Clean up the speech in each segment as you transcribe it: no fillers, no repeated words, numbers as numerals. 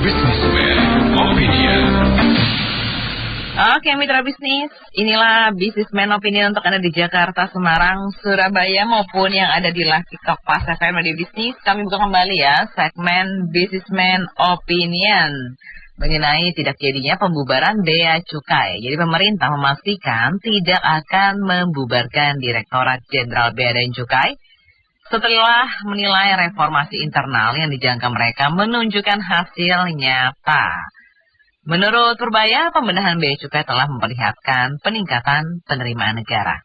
Businessman Opinion. Oke mitra bisnis, inilah Businessman Opinion untuk Anda di Jakarta, Semarang, Surabaya maupun yang ada di Lasik Pas FM Radio Bisnis. Kami buka kembali ya segmen Businessman Opinion mengenai tidak jadinya pembubaran Bea Cukai. Jadi pemerintah memastikan tidak akan membubarkan Direktorat Jenderal Bea dan Cukai setelah menilai reformasi internal yang dijangka mereka menunjukkan hasil nyata. Menurut Purbaya, pembenahan Bea Cukai telah memperlihatkan peningkatan penerimaan negara,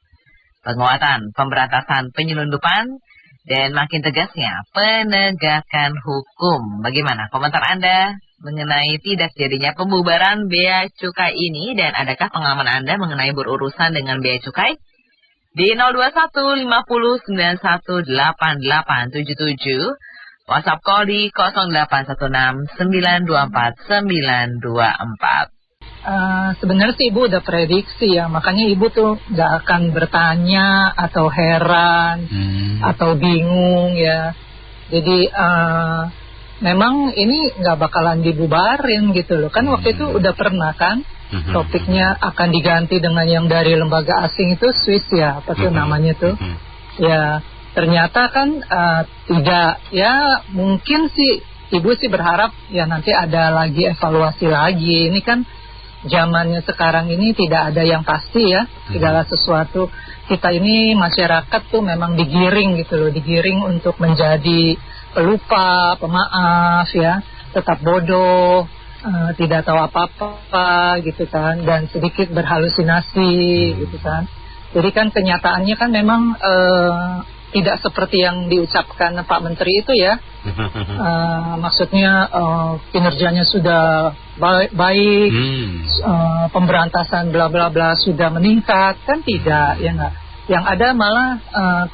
penguatan pemberantasan penyelundupan, dan makin tegasnya penegakan hukum. Bagaimana komentar Anda mengenai tidak jadinya pembubaran Bea Cukai ini, dan adakah pengalaman Anda mengenai berurusan dengan Bea Cukai? Di 021 50 91 8877, WhatsApp call di 0816 924 924. Sebenarnya sih Ibu udah prediksi ya, makanya Ibu tuh gak akan bertanya atau heran atau bingung ya. Jadi memang ini gak bakalan dibubarin gitu loh. Kan waktu itu udah pernah kan topiknya akan diganti dengan yang dari lembaga asing itu Swiss ya, apa tuh namanya tuh. Ya ternyata kan tidak ya, mungkin sih Ibu sih berharap ya nanti ada lagi evaluasi lagi. Ini kan zamannya sekarang ini tidak ada yang pasti ya, segala sesuatu. Kita ini masyarakat tuh memang digiring gitu loh, digiring untuk menjadi pelupa, pemaaf ya, tetap bodoh, tidak tahu apa-apa gitu kan, dan sedikit berhalusinasi gitu kan. Jadi kan kenyataannya kan memang tidak seperti yang diucapkan Pak Menteri itu ya. Maksudnya kinerjanya sudah baik, pemberantasan bla bla bla sudah meningkat, kan tidak ya enggak. Yang ada malah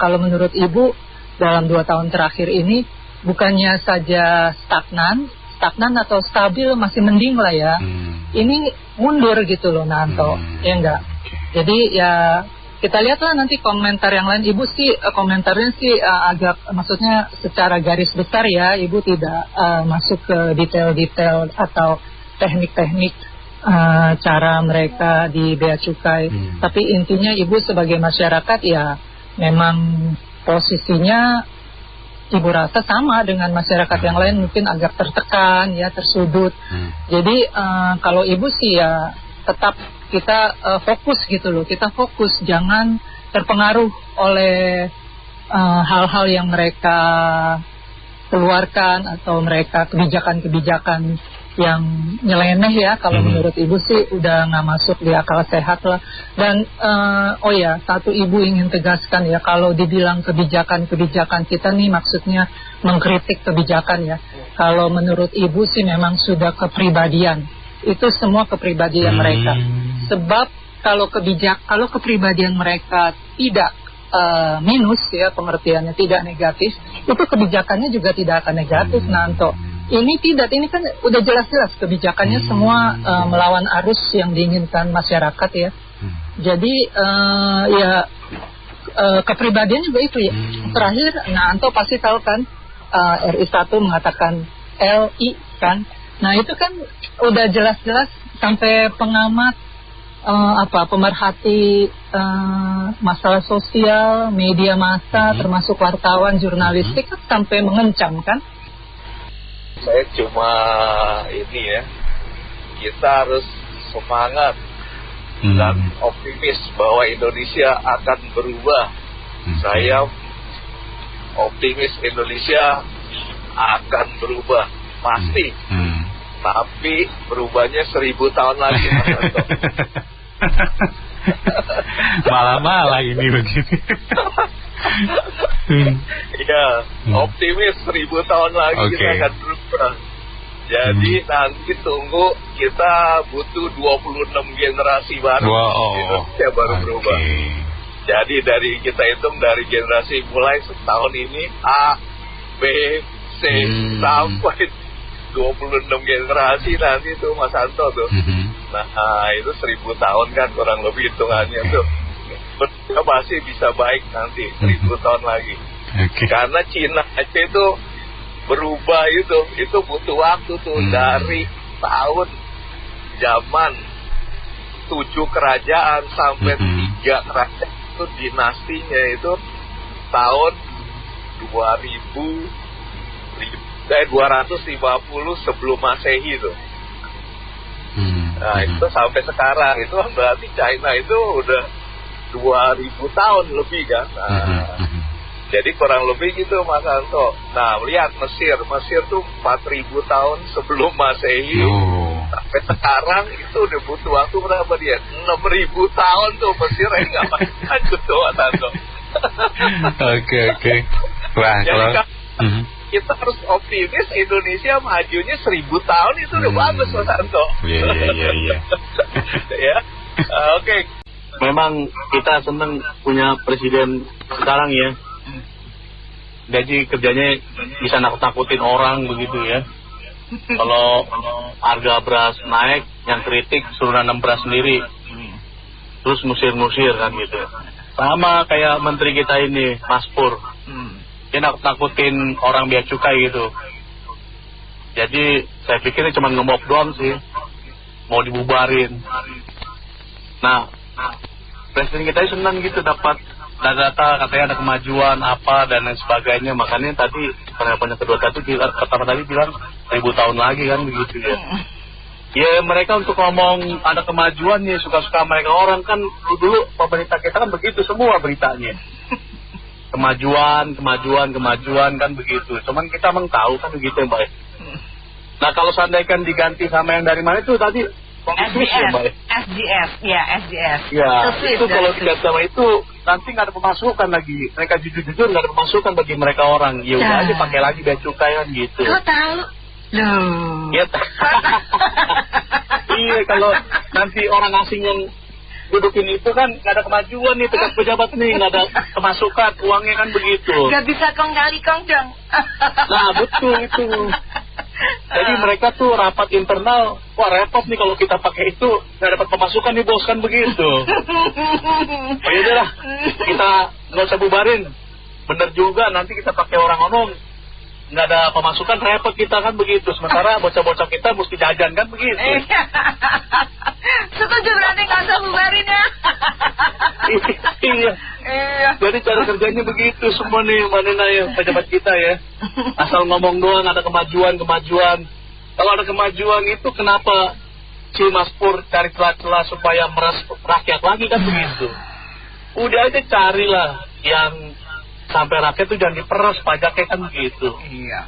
kalau menurut Ibu dalam 2 tahun terakhir ini bukannya saja stagnan atau stabil masih mending lah ya. Ini mundur gitu loh Nanto, ya enggak. Jadi ya kita lihatlah nanti komentar yang lain. Ibu sih komentarnya sih agak, maksudnya secara garis besar ya, Ibu tidak masuk ke detail-detail atau teknik-teknik cara mereka di Bea Cukai. Tapi intinya Ibu sebagai masyarakat ya memang posisinya Ibu rasa sama dengan masyarakat yang lain, mungkin agak tertekan ya, tersudut. Jadi kalau Ibu sih ya tetap kita fokus gitu loh, kita fokus, jangan terpengaruh oleh hal-hal yang mereka keluarkan atau mereka kebijakan-kebijakan yang nyeleneh ya. Kalau menurut Ibu sih udah nggak masuk di akal sehat lah. Dan oh ya, satu Ibu ingin tegaskan ya, kalau dibilang kebijakan-kebijakan kita nih maksudnya mengkritik kebijakan ya. Kalau menurut Ibu sih memang sudah kepribadian, itu semua kepribadian mereka. Sebab kalau kepribadian mereka tidak minus ya, pengertiannya tidak negatif, itu kebijakannya juga tidak akan negatif Nanto. Ini tidak, ini kan udah jelas-jelas kebijakannya semua melawan arus yang diinginkan masyarakat ya. Jadi ya kepribadian juga itu ya. Terakhir Nanto pasti tahu kan, RI 1 mengatakan LI kan. Nah itu kan udah jelas-jelas sampai pengamat pemerhati masalah sosial, media massa, termasuk wartawan, jurnalistik kan sampai mengencam kan. Saya cuma ini ya, kita harus semangat dan optimis bahwa Indonesia akan berubah. Saya optimis Indonesia akan berubah, pasti. Tapi berubahnya 1000 tahun lagi. Malah ini begini. Iya, optimis 1000 tahun lagi kita akan berubah. Jadi nanti tunggu, kita butuh 26 generasi baru. Indonesia baru berubah. Jadi kita hitung dari generasi mulai setahun ini A, B, C sampai 26 generasi nanti tuh Mas Anto tuh. Nah itu 1000 tahun kan kurang lebih hitungannya tuh. Pasti bisa baik nanti 1000 tahun lagi. Karena Cina aja itu berubah itu butuh waktu tuh. Dari tahun zaman 7 kerajaan sampai 3 kerajaan itu dinastinya itu tahun 250 sebelum Masehi itu. Nah itu sampai sekarang itu berarti China itu udah 2000 tahun lebih kan. Nah, jadi kurang lebih gitu Mas Anto. Nah lihat Mesir tuh 4000 tahun sebelum Masehi. Sampai sekarang itu udah butuh waktu berapa dia? 6000 tahun tuh Mesir nggak lanjut tuh Mas Anto. Oke. Wah, jadi kita harus optimis Indonesia majunya 1000 tahun itu udah bagus Mas Anto. Iya. Ya, oke. Memang kita senang punya presiden sekarang ya. Jadi kerjanya bisa nakut-nakutin orang begitu ya. Kalau harga beras naik, yang kritik suruh nanam beras sendiri. Terus ngusir-ngusir kan gitu. Sama kayak menteri kita ini, Mas Pur. Dia nakut-nakutin orang bea cukai gitu. Jadi saya pikir ini cuma ngemop doang sih. Mau dibubarin. Nah, presiden kita senang gitu dapat data katanya ada kemajuan apa dan lain sebagainya. Makanya tadi penelpon yang kedua pertama tadi bilang 1000 tahun lagi kan begitu ya. Ya mereka untuk ngomong ada kemajuan ya suka-suka mereka. Orang kan dulu pemerintah kita kan begitu semua beritanya. Kemajuan kan begitu. Cuman kita emang tahu kan begitu ya Mbak. Nah kalau seandainya diganti sama yang dari mana itu tadi SGS. Ya itu kalau diganti sama itu nanti nggak ada pemasukan lagi. Mereka jujur nggak ada pemasukan bagi mereka orang. Ya udah aja pakai lagi bea cukai kan gitu. Kau tahu? Loh. Ya, iya kalau nanti orang asing yang dudukin itu kan nggak ada kemajuan nih pejabat nih nggak ada pemasukan uangnya kan begitu. Nggak bisa kong kali kong dong. Nah betul itu. Jadi mereka tuh rapat internal, wah repot nih kalau kita pakai itu nggak dapat pemasukan nih bos kan begitu. Oh ya lah kita nggak usah bubarin. Bener juga nanti kita pakai orang omong nggak ada pemasukan repot kita kan begitu. Sementara bocah-bocah kita mesti jajan kan begitu. Setuju berarti nggak usah bubarin ya. Iya. Jadi cara kerjanya begitu semua nih Manina ya pejabat kita ya. Asal ngomong doang ada kemajuan. Kalau ada kemajuan itu kenapa si Mas Pur cari celah-celah supaya meras rakyat lagi kan begitu. Udah aja carilah yang sampai rakyat itu jangan diperas pajaknya kan begitu. Iya.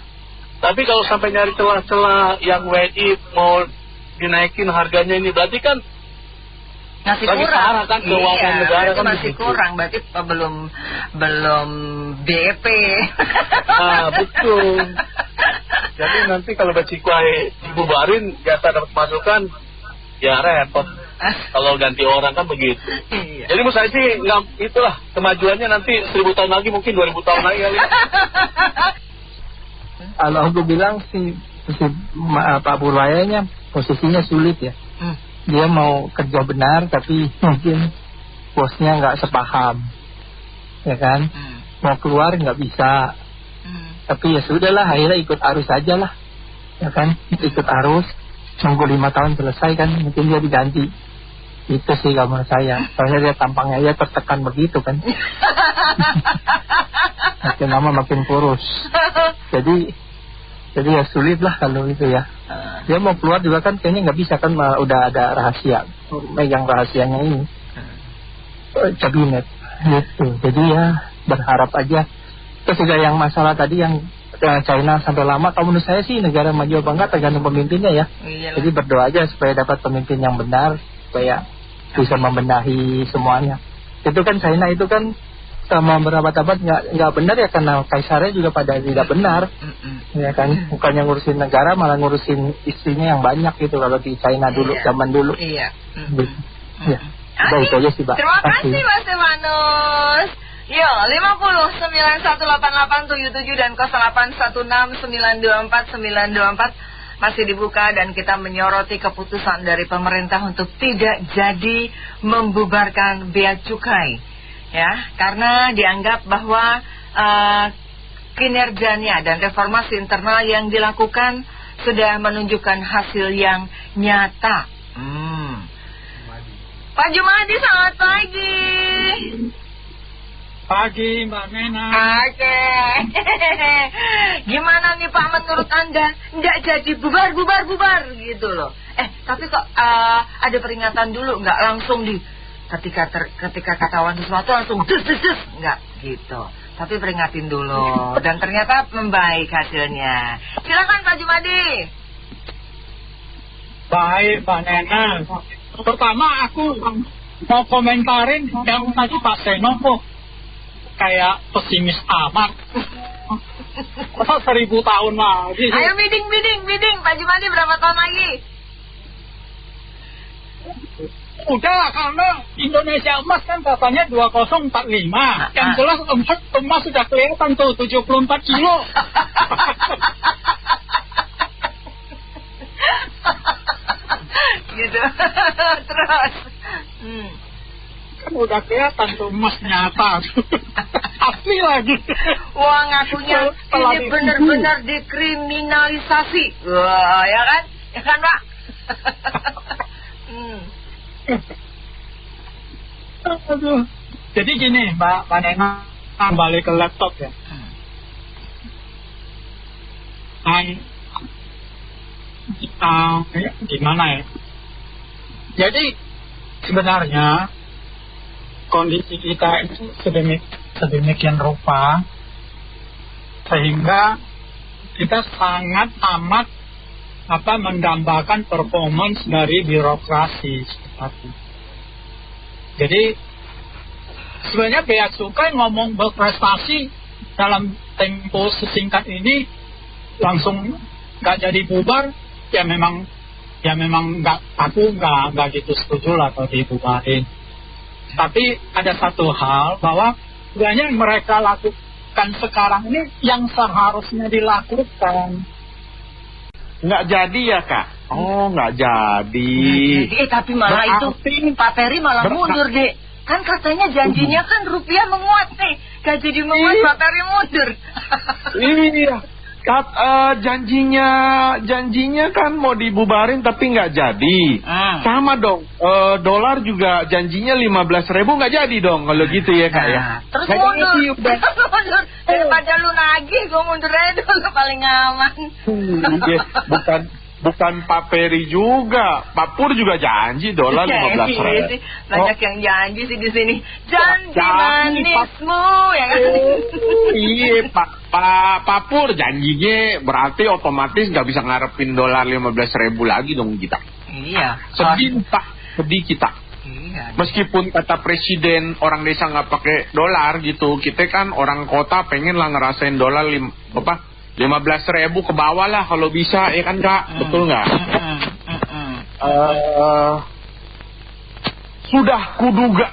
Tapi kalau sampai nyari celah-celah yang WNI mau dinaikin harganya ini berarti kan masih kurang kan keuangan negara kan masih begitu. Kurang berarti belum BP. Ah betul. Jadi nanti kalau bea cukai dibubarin jasa dapat masukan ya repot. Kalau ganti orang kan begitu. Iya. Jadi menurut saya sih itulah kemajuannya nanti 1000 tahun lagi mungkin 2000 tahun lagi kali. Kalau aku bilang si Pak Purwayanya posisinya sulit ya. Dia mau kerja benar tapi mungkin bosnya nggak sepaham, ya kan? Mau keluar nggak bisa. Tapi ya sudahlah, akhirnya ikut arus aja lah, ya kan? Ikut arus, nunggu 5 tahun selesai kan, mungkin dia diganti. Itu sih kalau menurut saya. Soalnya dia tampangnya ya tertekan begitu kan. Makin lama makin kurus. Jadi ya sulit lah kalau itu ya. Dia mau keluar juga kan kayaknya nggak bisa kan, udah ada rahasia, megang rahasianya ini kabinet gitu. Jadi ya berharap aja. Terus juga yang masalah tadi yang China sampai lama, kalau menurut saya sih negara maju apa enggak tergantung pemimpinnya ya. Iyalah. Jadi berdoa aja supaya dapat pemimpin yang benar, supaya bisa membenahi semuanya. Itu kan China itu kan sama berabad-abad nggak benar ya, karena kaisarnya juga pada tidak benar, ya kan, bukannya ngurusin negara malah ngurusin istrinya yang banyak gitu kalau di China dulu, zaman dulu. Iya. Ya, udah itu aja sih Mbak. Terima kasih Mas Stefanus. Yo, 50918877 dan 0816924924 masih dibuka dan kita menyoroti keputusan dari pemerintah untuk tidak jadi membubarkan bea cukai. Ya, karena dianggap bahwa kinerjanya dan reformasi internal yang dilakukan sudah menunjukkan hasil yang nyata. Pak Jumadi, selamat pagi. Pagi Mbak Mena. Oke. Gimana nih Pak menurut Anda? Nggak jadi bubar gitu loh. Tapi kok ada peringatan dulu, nggak langsung di ketika ketahuan sesuatu langsung dus nggak gitu. Tapi peringatin dulu dan ternyata membaik hasilnya. Silakan Pak Jumadi. Baik Mbak Nena. Pertama aku mau komentarin yang tadi Pak Seno kok kayak pesimis amat. Masa 1000 tahun lagi. Ayo bidding Pak Jumadi, berapa tahun lagi? Udah, karena Indonesia emas kan katanya 2045. Yang jelas emas sudah kelihatan tuh 74 kilo. Gitu. Terus kan udah kelihatan tuh emas nyata. Asli lagi. Wah, ngakunya ini benar-benar dikriminalisasi. Wah, ya kan? Ya kan, Pak? Aduh. Jadi gini Mbak Nena, kembali ke laptop ya. Gimana ya? Jadi sebenarnya kondisi kita itu sedemikian rupa sehingga kita sangat amat mendambakan performance dari birokrasi. Jadi sebenarnya Bea Cukai ngomong berprestasi dalam tempo sesingkat ini langsung nggak jadi bubar, ya memang aku nggak gitu setuju lah kalau dibubarin. Tapi ada satu hal bahwa sebenarnya yang mereka lakukan sekarang ini yang seharusnya dilakukan. Nggak jadi ya Kak? Oh, nggak jadi. Tapi malah itu Pak Ferry malah mundur, Dek. Kan katanya janjinya kan rupiah menguat nih. Gak jadi menguat, Pak Ferry mundur. Iya. Janjinya kan mau dibubarin tapi nggak jadi. Sama dong. Dolar juga janjinya 15.000 nggak jadi dong kalau gitu ya Kak ya. Terus mundur. Daripada lu nagih, gue mundur aja dulu paling aman. Bukan Pak Ferry juga, Pak Pur juga janji dolar 15.000. Banyak yang janji sih di sini. Janji manismu ya kan. Iya Pak Pur janjinya berarti otomatis nggak bisa ngarepin dolar 15.000 lagi dong kita. Iya. Sedih kita. Iya. Meskipun kata presiden orang desa nggak pakai dolar gitu, kita kan orang kota pengen lah ngerasain dolar 15.000 ke bawah lah kalau bisa, ya kan Kak? Betul nggak? Sudah kuduga.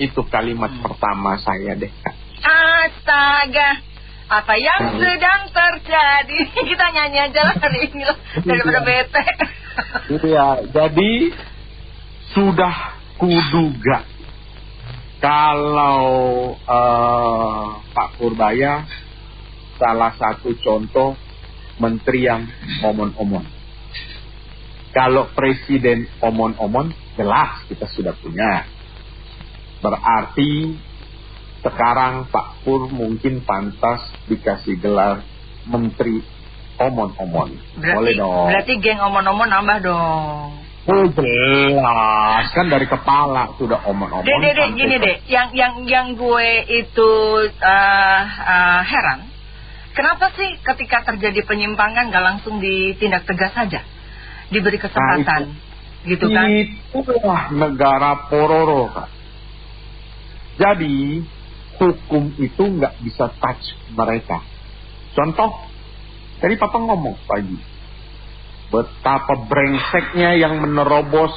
Itu kalimat pertama saya deh Kak. Astaga, apa yang sedang terjadi? Kita nyanyi aja lah hari ini loh, daripada bete. Iya, jadi sudah kuduga kalau Pak Purbaya salah satu contoh menteri yang omon-omon. Kalau presiden omon-omon, jelas kita sudah punya. Berarti sekarang Pak Pur mungkin pantas dikasih gelar menteri omon-omon. Boleh dong. Berarti geng omon-omon nambah dong. Oh jelas, kan dari kepala sudah omon-omon. Dek, gini deh, yang gue itu heran. Kenapa sih ketika terjadi penyimpangan gak langsung ditindak tegas saja? Diberi kesempatan, gitu kan? Itulah negara pororo, Kak. Jadi, hukum itu gak bisa touch mereka. Contoh, tadi Papa ngomong pagi, betapa brengseknya yang menerobos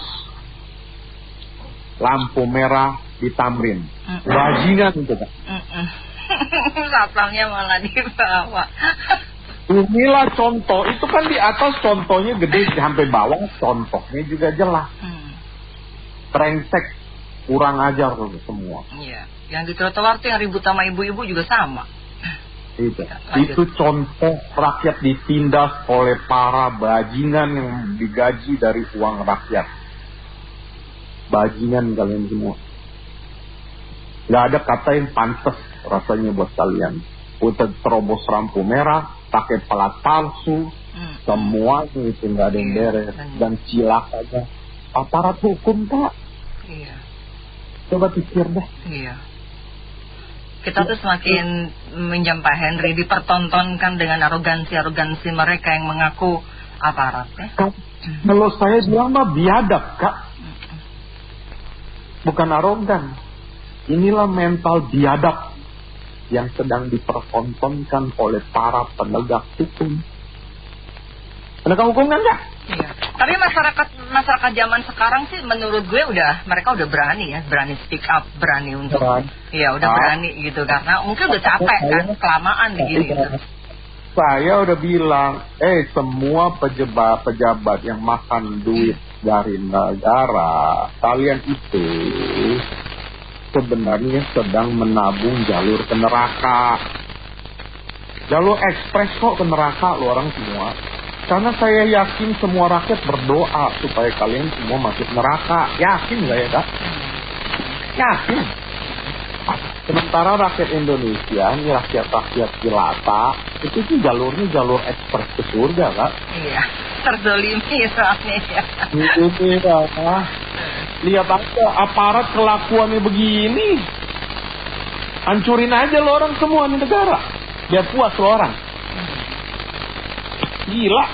lampu merah di Tamrin. Bajingan itu, Kak. Satpamnya malah dibawa. Inilah contoh, itu kan di atas contohnya gede sampai bawah, contohnya juga jelas. Brengsek, kurang ajar tuh semua. Iya, yang di trotoar tuh yang ribut sama ibu-ibu juga sama. Itu contoh rakyat ditindas oleh para bajingan yang digaji dari uang rakyat. Bajingan kalian semua. Gak ada kata yang pantas rasanya buat kalian. Udah terobos lampu merah, pakai pelat palsu, semuanya itu gak ada yang beres. Dan cilakanya aparat hukum, Pak. Iya. Coba pikir deh. Iya. Kita tuh semakin minjam Pak Henry dipertontonkan dengan arogansi mereka yang mengaku aparat ya. Kalau saya bilang mah biadab, Kak. Bukan arogan. Inilah mental biadab yang sedang dipertontonkan oleh para penegak hukum. Penegak hukum kan enggak? Iya. Tapi masyarakat zaman sekarang sih menurut gue mereka udah berani ya, berani speak up, berani untuk udah berani gitu karena mungkin udah capek kan kelamaan begini gitu. Saya udah bilang, semua pejabat yang makan duit dari negara, kalian itu sebenarnya sedang menabung jalur ke neraka. Jalur ekspres kok ke neraka lu orang semua. Karena saya yakin semua rakyat berdoa supaya kalian semua masuk neraka. Yakin gak ya, Kak? Yakin. Sementara rakyat Indonesia, ini rakyat-rakyat jelata, itu tuh jalurnya jalur ekspres ke surga, Kak. Iya, terzolimi soalnya ya. Ini, Kak. Lihat aja aparat kelakuannya begini. Hancurin aja lo orang semua di negara. Biar puas lo orang. Gila,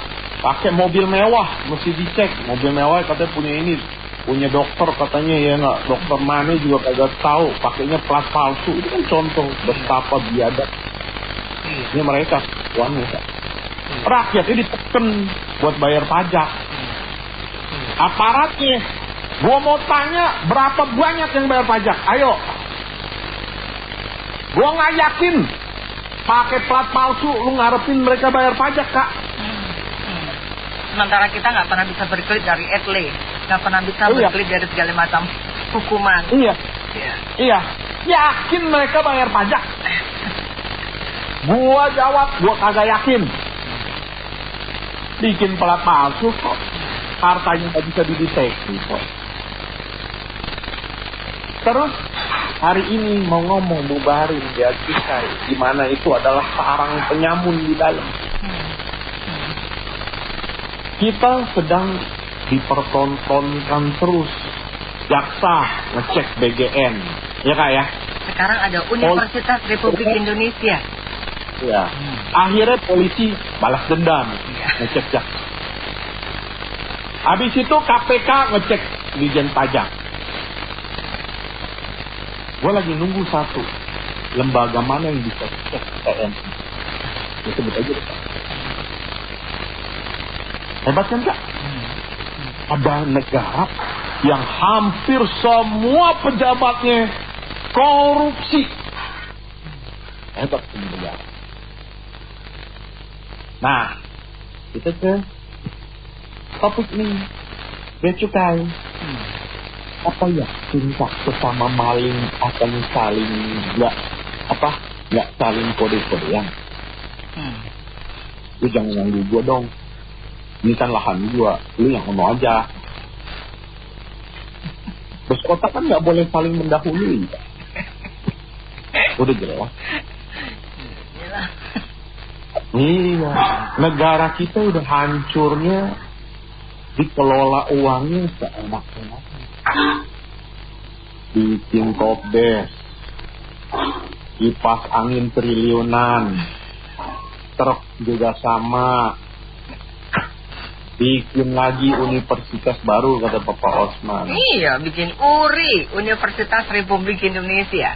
pakai mobil mewah, mesti dicek. Mobil mewah katanya punya ini, punya dokter katanya ya nggak. Dokter mana juga kagak tahu, pakainya plat palsu. Itu kan contoh betapa biadab. Ini mereka, wanita. Rakyat ini ditekan buat bayar pajak. Aparatnya, gua mau tanya berapa banyak yang bayar pajak? Ayo, gua nggak yakin. Pakai plat palsu, lu ngarepin mereka bayar pajak, Kak? Sementara kita nggak pernah bisa berkelit dari etle, nggak pernah bisa berkelit dari segala macam hukuman. Iya. Yakin mereka bayar pajak? Gua jawab, gua kagak yakin. Bikin plat palsu kok, hartanya nggak bisa dideteksi kok. Terus hari ini mau ngomong bubarin Bea Cukai, di mana itu adalah sarang penyamun di dalam. Kita sedang dipertontonkan terus. Jaksa ngecek BGN, ya Kak ya. Sekarang ada Universitas Republik Indonesia. Ya. Akhirnya polisi balas dendam, ngecek jaksa. Habis itu KPK ngecek Dirjen Pajak. Gue lagi nunggu satu lembaga mana yang bisa cek TNI. Ya sebut aja deh. Hebat kan Kak? Ada negara yang hampir semua pejabatnya korupsi. Hebat ini negara. Nah, kita ke topik nih, Bea Cukai. Apa ya cinta sesama maling akan saling nggak saling kode-kodean? Lu jangan ganggu gua dong. Ini kan lahan gua, lu yang ono aja. Bos kota kan nggak boleh saling mendahului. Udah jelas. Iya, negara kita udah hancurnya, dikelola uangnya seenak-enaknya. Bikin kopdes, kipas angin triliunan, truk juga sama. Bikin lagi universitas baru kata Bapak Osman. Iya, bikin URI, Universitas Republik Indonesia.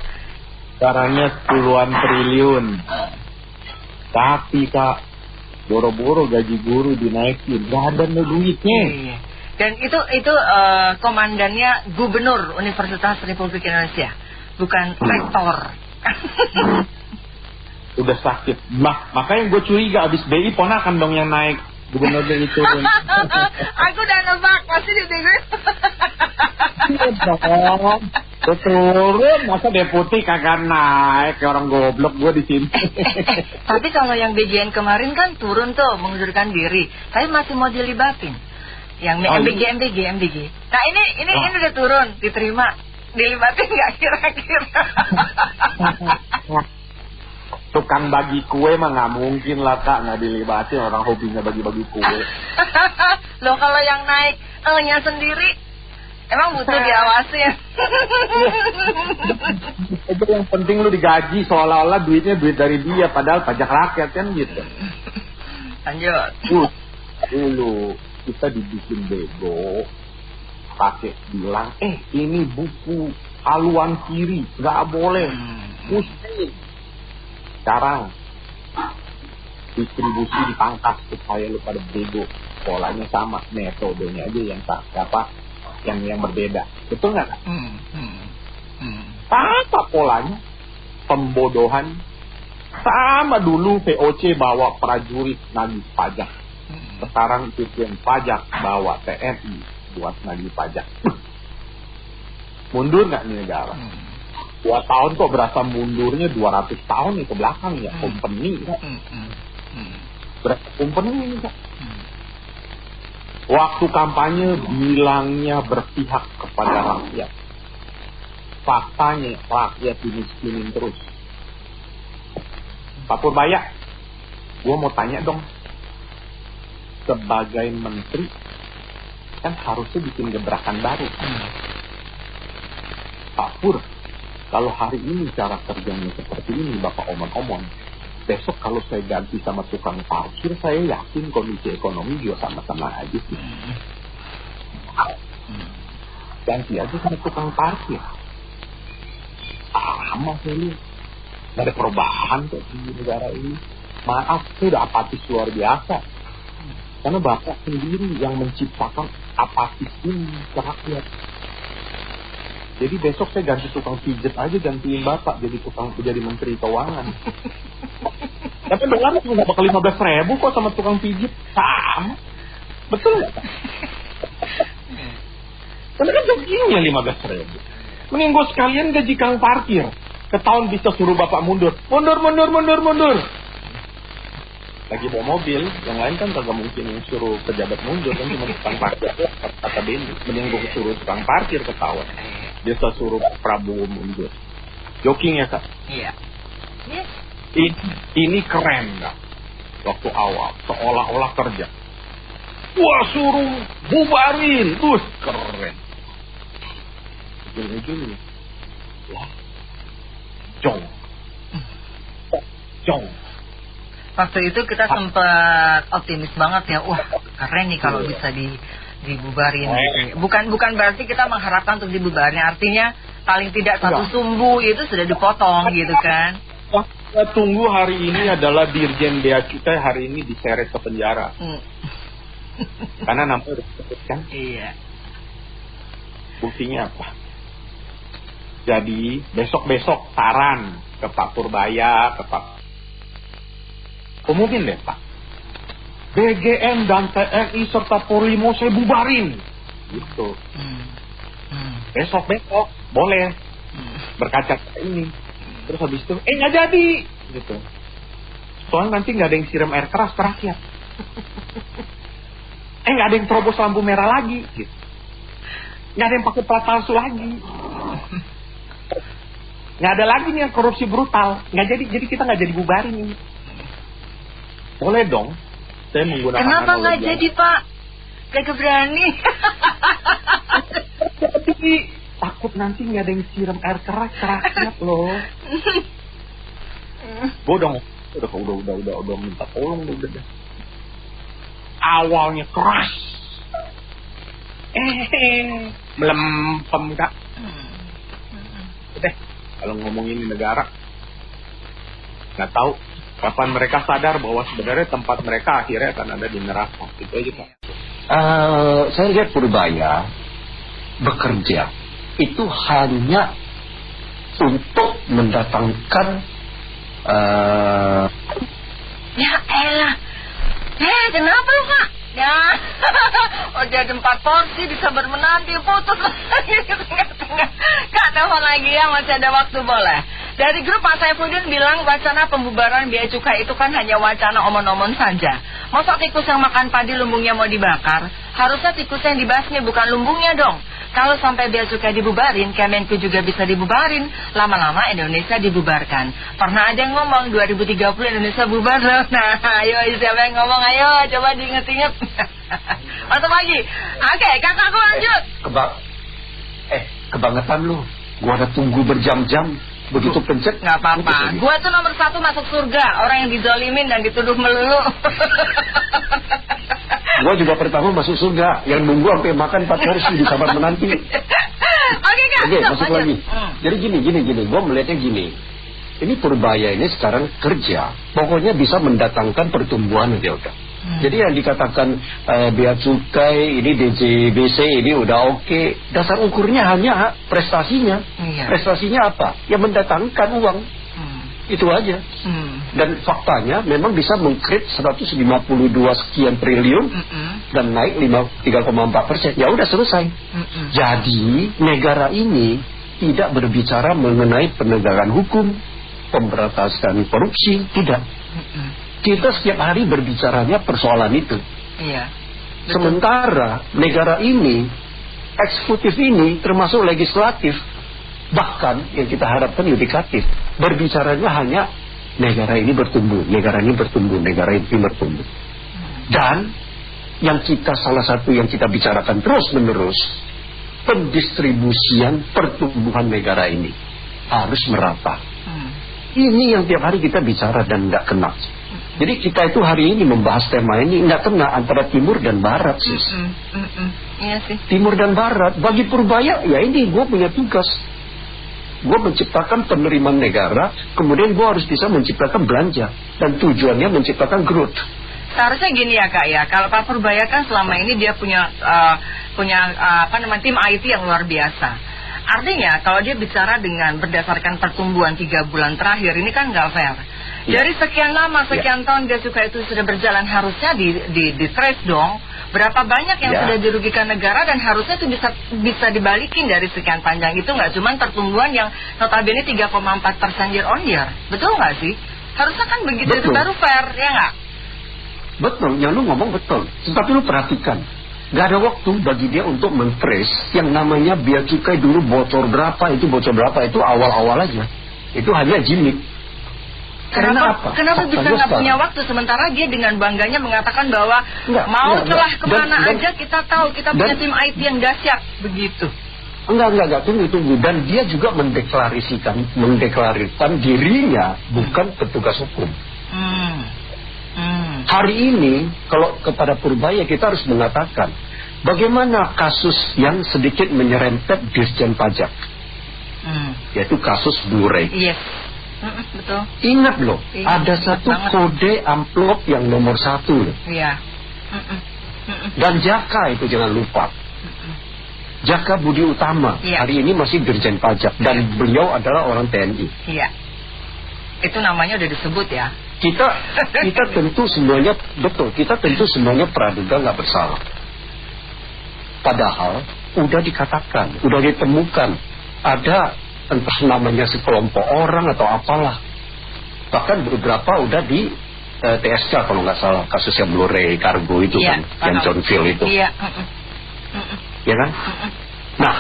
Caranya puluhan triliun. Tapi Kak, boro-boro gaji guru dinaikin, gak ada duitnya. Iya. Dan itu komandannya Gubernur Universitas Republik Indonesia, bukan rektor. Udah sakit. Makanya gue curiga abis BI ponakan dong yang naik. Gubernur BI turun. Aku udah nebak, pasti di Turun, masa deputi kagak naik, kayak orang goblok gue di sini. Tapi kalau yang BGN kemarin kan turun tuh, mengundurkan diri. Tapi masih mau dilibatin. Yang MBG. Nah ini udah turun, diterima, dilibatin nggak kira-kira? Tukang bagi kue mah nggak mungkin lah Kak, nggak dilibatin, orang hobinya bagi-bagi kue. Loh kalau yang naik nya sendiri, emang butuh diawasin. Itu yang penting lu digaji, seolah-olah duitnya duit dari dia, padahal pajak rakyat kan gitu. Lanjut. Dulu kita dibikin bego, pakai bilang, ini buku haluan kiri, nggak boleh, mesti. Sekarang distribusi dipangkas supaya lu pada bego, polanya sama, metodenya aja yang berbeda, betul nggak? Sama polanya, pembodohan. Sama dulu VOC bawa prajurit nagih pajak, sekarang Dirjen Pajak bawa TNI buat nagih pajak. Mundur nggak nih negara? 2 tahun kok berasa mundurnya 200 tahun nih ke belakang ya, company ya. Berapa company ya? Waktu kampanye bilangnya berpihak kepada rakyat, faktanya rakyat dimiskinin terus. Pak Purbaya, gue mau tanya dong, sebagai menteri kan harusnya bikin gebrakan baru. Pak Pur, kalau hari ini cara kerjanya seperti ini Bapak omong-omong, besok kalau saya ganti sama tukang parkir, saya yakin kondisi ekonomi juga sama-sama aja sih. Ganti aja sama tukang parkir, sama sih, nggak ada perubahan kok di negara ini. Maaf, saya udah apatis luar biasa, karena Bapak sendiri yang menciptakan apatis ini ke rakyat. Jadi besok saya ganti tukang pijet aja, gantiin Bapak jadi menteri keuangan. Tapi dolar nggak bakal 15.000 kok sama tukang pijet, sama, betul nggak? Karena kan gajinya 15.000. Mending gue sekalian gaji kang parkir, ketahuan bisa suruh Bapak mundur. Lagi bawa mobil, yang lain kan kagak mungkin suruh pejabat mundur, kan cuma tukang parkir. Kata Benny, mending gue suruh tukang parkir ketahuan. Biasa suruh Prabowo mundur. Joking ya Kak? Iya. Ini keren Kak. Waktu awal seolah-olah kerja. Wah, suruh bubarin, terus keren. Ujung-ujungnya, wah, jong. Waktu itu kita sempat optimis banget ya, wah keren nih kalau bisa dibubarin. Bukan berarti kita mengharapkan untuk dibubarin, artinya paling tidak satu sumbu itu sudah dipotong gitu kan. Kita tunggu hari ini adalah Dirjen Bea Cukai hari ini diseret ke penjara. Karena namanya udah disebut kan. Iya. Buktinya apa? Jadi besok saran ke Pak Purbaya, ke Pak, umumin deh Pak, BGN dan TNI serta Polri mau saya bubarin gitu. Besok boleh berkaca ini. Terus habis itu nggak jadi gitu, soalnya nanti nggak ada yang siram air keras ke rakyat. Nggak ada yang terobos lampu merah lagi gitu. Nggak ada yang pakai plat palsu lagi. Nggak ada lagi nih yang korupsi brutal. Nggak jadi kita nggak jadi bubarin ini. Boleh dong, saya menggunakan. Kenapa nggak jadi Pak? Gak berani. Tapi takut nanti nggak ada yang siram air keras ke rakyat loh. Bodong, udah minta tolong udah. Awalnya keras, melempem Kak. Udah, kalau ngomongin negara, nggak tahu kapan mereka sadar bahwa sebenarnya tempat mereka akhirnya akan ada di neraka. Itu aja Pak. Saya lihat Purbaya bekerja itu hanya untuk mendatangkan ya elah. Kenapa lu Pak? Ya, jadi 4 porsi, disabar menanti, putus lagi di tengah-tengah. Kak, telepon lagi ya, masih ada waktu, boleh. Dari grup Pak Saifuddin bilang wacana pembubaran bea cukai itu kan hanya wacana omong-omong saja. Masa tikus yang makan padi lumbungnya mau dibakar? Harusnya tikus yang dibasmi bukan lumbungnya dong. Kalau sampai bea cukai dibubarin, Kemenku juga bisa dibubarin. Lama-lama Indonesia dibubarkan. Pernah ada yang ngomong 2030 Indonesia bubar loh. Nah, ayo siapa yang ngomong? Ayo coba diinget-inget. Masuk lagi. Oke, kakakku lanjut. Kebangetan lu. Gua ada tunggu berjam-jam. Begitu pencet. Nggak apa-apa. Gua tuh nomor 1 masuk surga. Orang yang dizolimin dan dituduh melulu. Gua juga pertama masuk surga. Yang nunggu sampai makan 4 hari sih disabar menanti. Oke, Kak. Oke, masuk lagi. Jadi gini. Gua melihatnya gini. Ini Purbaya ini sekarang kerja. Pokoknya bisa mendatangkan pertumbuhan dia udah. Jadi yang dikatakan bea cukai, ini DJBC, ini udah oke. Dasar ukurnya hanya prestasinya. Prestasinya apa? Ya mendatangkan uang. Itu aja. Dan faktanya memang bisa meng-create 152 sekian triliun dan naik 3,4%. Ya udah selesai. Jadi negara ini tidak berbicara mengenai penegakan hukum, pemberantasan korupsi, tidak. Kita setiap hari berbicaranya persoalan itu. Iya. Sementara negara ini, eksekutif ini, termasuk legislatif, bahkan yang kita harapkan yudikatif, berbicaranya hanya negara ini bertumbuh, negara ini bertumbuh, negara ini bertumbuh. Dan yang kita salah satu yang kita bicarakan terus-menerus, pendistribusian pertumbuhan negara ini harus merata. Ini yang tiap hari kita bicara dan nggak kena. Jadi kita itu hari ini membahas tema ini nggak kena antara timur dan barat, sis. Iya sih. Timur dan barat. Bagi Purbaya, ya ini gue punya tugas. Gue menciptakan penerimaan negara, kemudian gue harus bisa menciptakan belanja. Dan tujuannya menciptakan growth. Seharusnya gini ya Kak ya, kalau Pak Purbaya kan selama ini dia punya tim IT yang luar biasa. Artinya kalau dia bicara dengan berdasarkan pertumbuhan 3 bulan terakhir, ini kan nggak fair. Dari sekian lama, sekian tahun bea cukai itu sudah berjalan, harusnya di trace dong. Berapa banyak yang sudah dirugikan negara, dan harusnya itu bisa dibalikin dari sekian panjang itu, nggak cuma pertumbuhan yang notabene 3,4% year on year. Betul nggak sih? Harusnya kan begitu, itu baru fair, ya nggak? Betul, yang lu ngomong betul. Tetapi lu perhatikan, nggak ada waktu bagi dia untuk men-trace yang namanya bea cukai dulu bocor berapa, itu awal-awal aja. Itu hanya gimmick. Kenapa bisa nggak punya waktu, sementara dia dengan bangganya mengatakan bahwa mau celah kemana aja kita tahu, kita punya tim IT yang dahsyat, begitu. Enggak, tunggu. Dan dia juga mendeklarasikan dirinya bukan petugas hukum. Hari ini kalau kepada Purbaya kita harus mengatakan bagaimana kasus yang sedikit menyerempet Dirjen Pajak, yaitu kasus Blu-ray. Yes. Betul. Ingat loh, ada satu kode amplop yang nomor 1 loh. Iya. Dan Jaka itu jangan lupa. Jaka Budi Utama hari ini masih Dirjen Pajak dan beliau adalah orang TNI. Iya. Itu namanya udah disebut ya. Kita tentu semuanya betul. Kita tentu semuanya praduga nggak bersalah. Padahal udah dikatakan, udah ditemukan ada entah namanya sekelompok orang atau apalah. Bahkan beberapa udah di TSK kalau nggak salah, kasusnya Blu-ray Kargo itu kan, yang Johnville itu. Iya. Ya kan? Nah,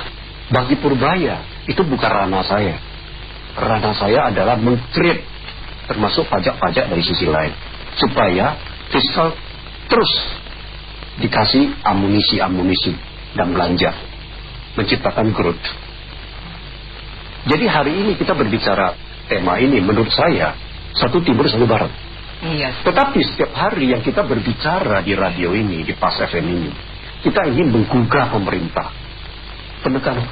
bagi Purbaya itu bukan ranah saya. Ranah saya adalah meng-create termasuk pajak-pajak dari sisi lain, supaya fiskal terus dikasih amunisi dan belanja, menciptakan growth. Jadi hari ini kita berbicara tema ini, menurut saya satu timur satu barat. Tetapi setiap hari yang kita berbicara di radio ini, di Pas FM ini, kita ingin menggugah pemerintah.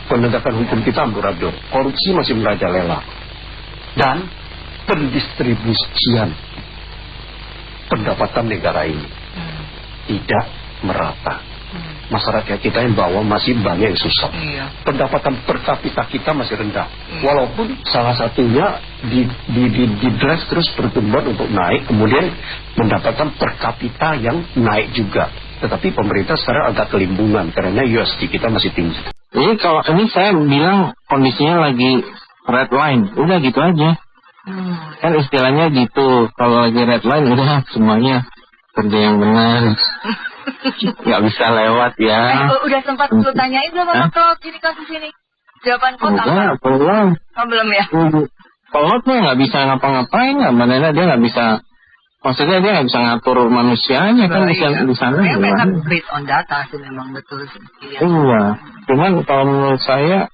Penegakan hukum kita amburadul, korupsi masih merajalela, dan pendistribusian pendapatan negara ini tidak merata. Masyarakat kita yang bawah masih banyak yang susah. Pendapatan per kapita kita masih rendah. Walaupun salah satunya di drive terus pertumbuhan untuk naik, kemudian mendapatkan per kapita yang naik juga. tetapi pemerintah sekarang agak kelimbungan karena USD kita masih tinggi. Jadi kalau ini saya bilang kondisinya lagi red line, udah gitu aja. Kan istilahnya gitu, kalau lagi red line udah semuanya kerja yang benar. Nggak bisa lewat ya. Udah sempat lu tanyain belum sama Klot ini kasus ini? Jawaban Klot apa? Belum. Oh, belum ya? Klot mah nggak bisa ngapa-ngapain, mana dia nggak bisa. Maksudnya dia nggak bisa ngatur manusianya kan di sana. Memang based on data sih memang betul sih. Iya. Cuman kalau menurut saya,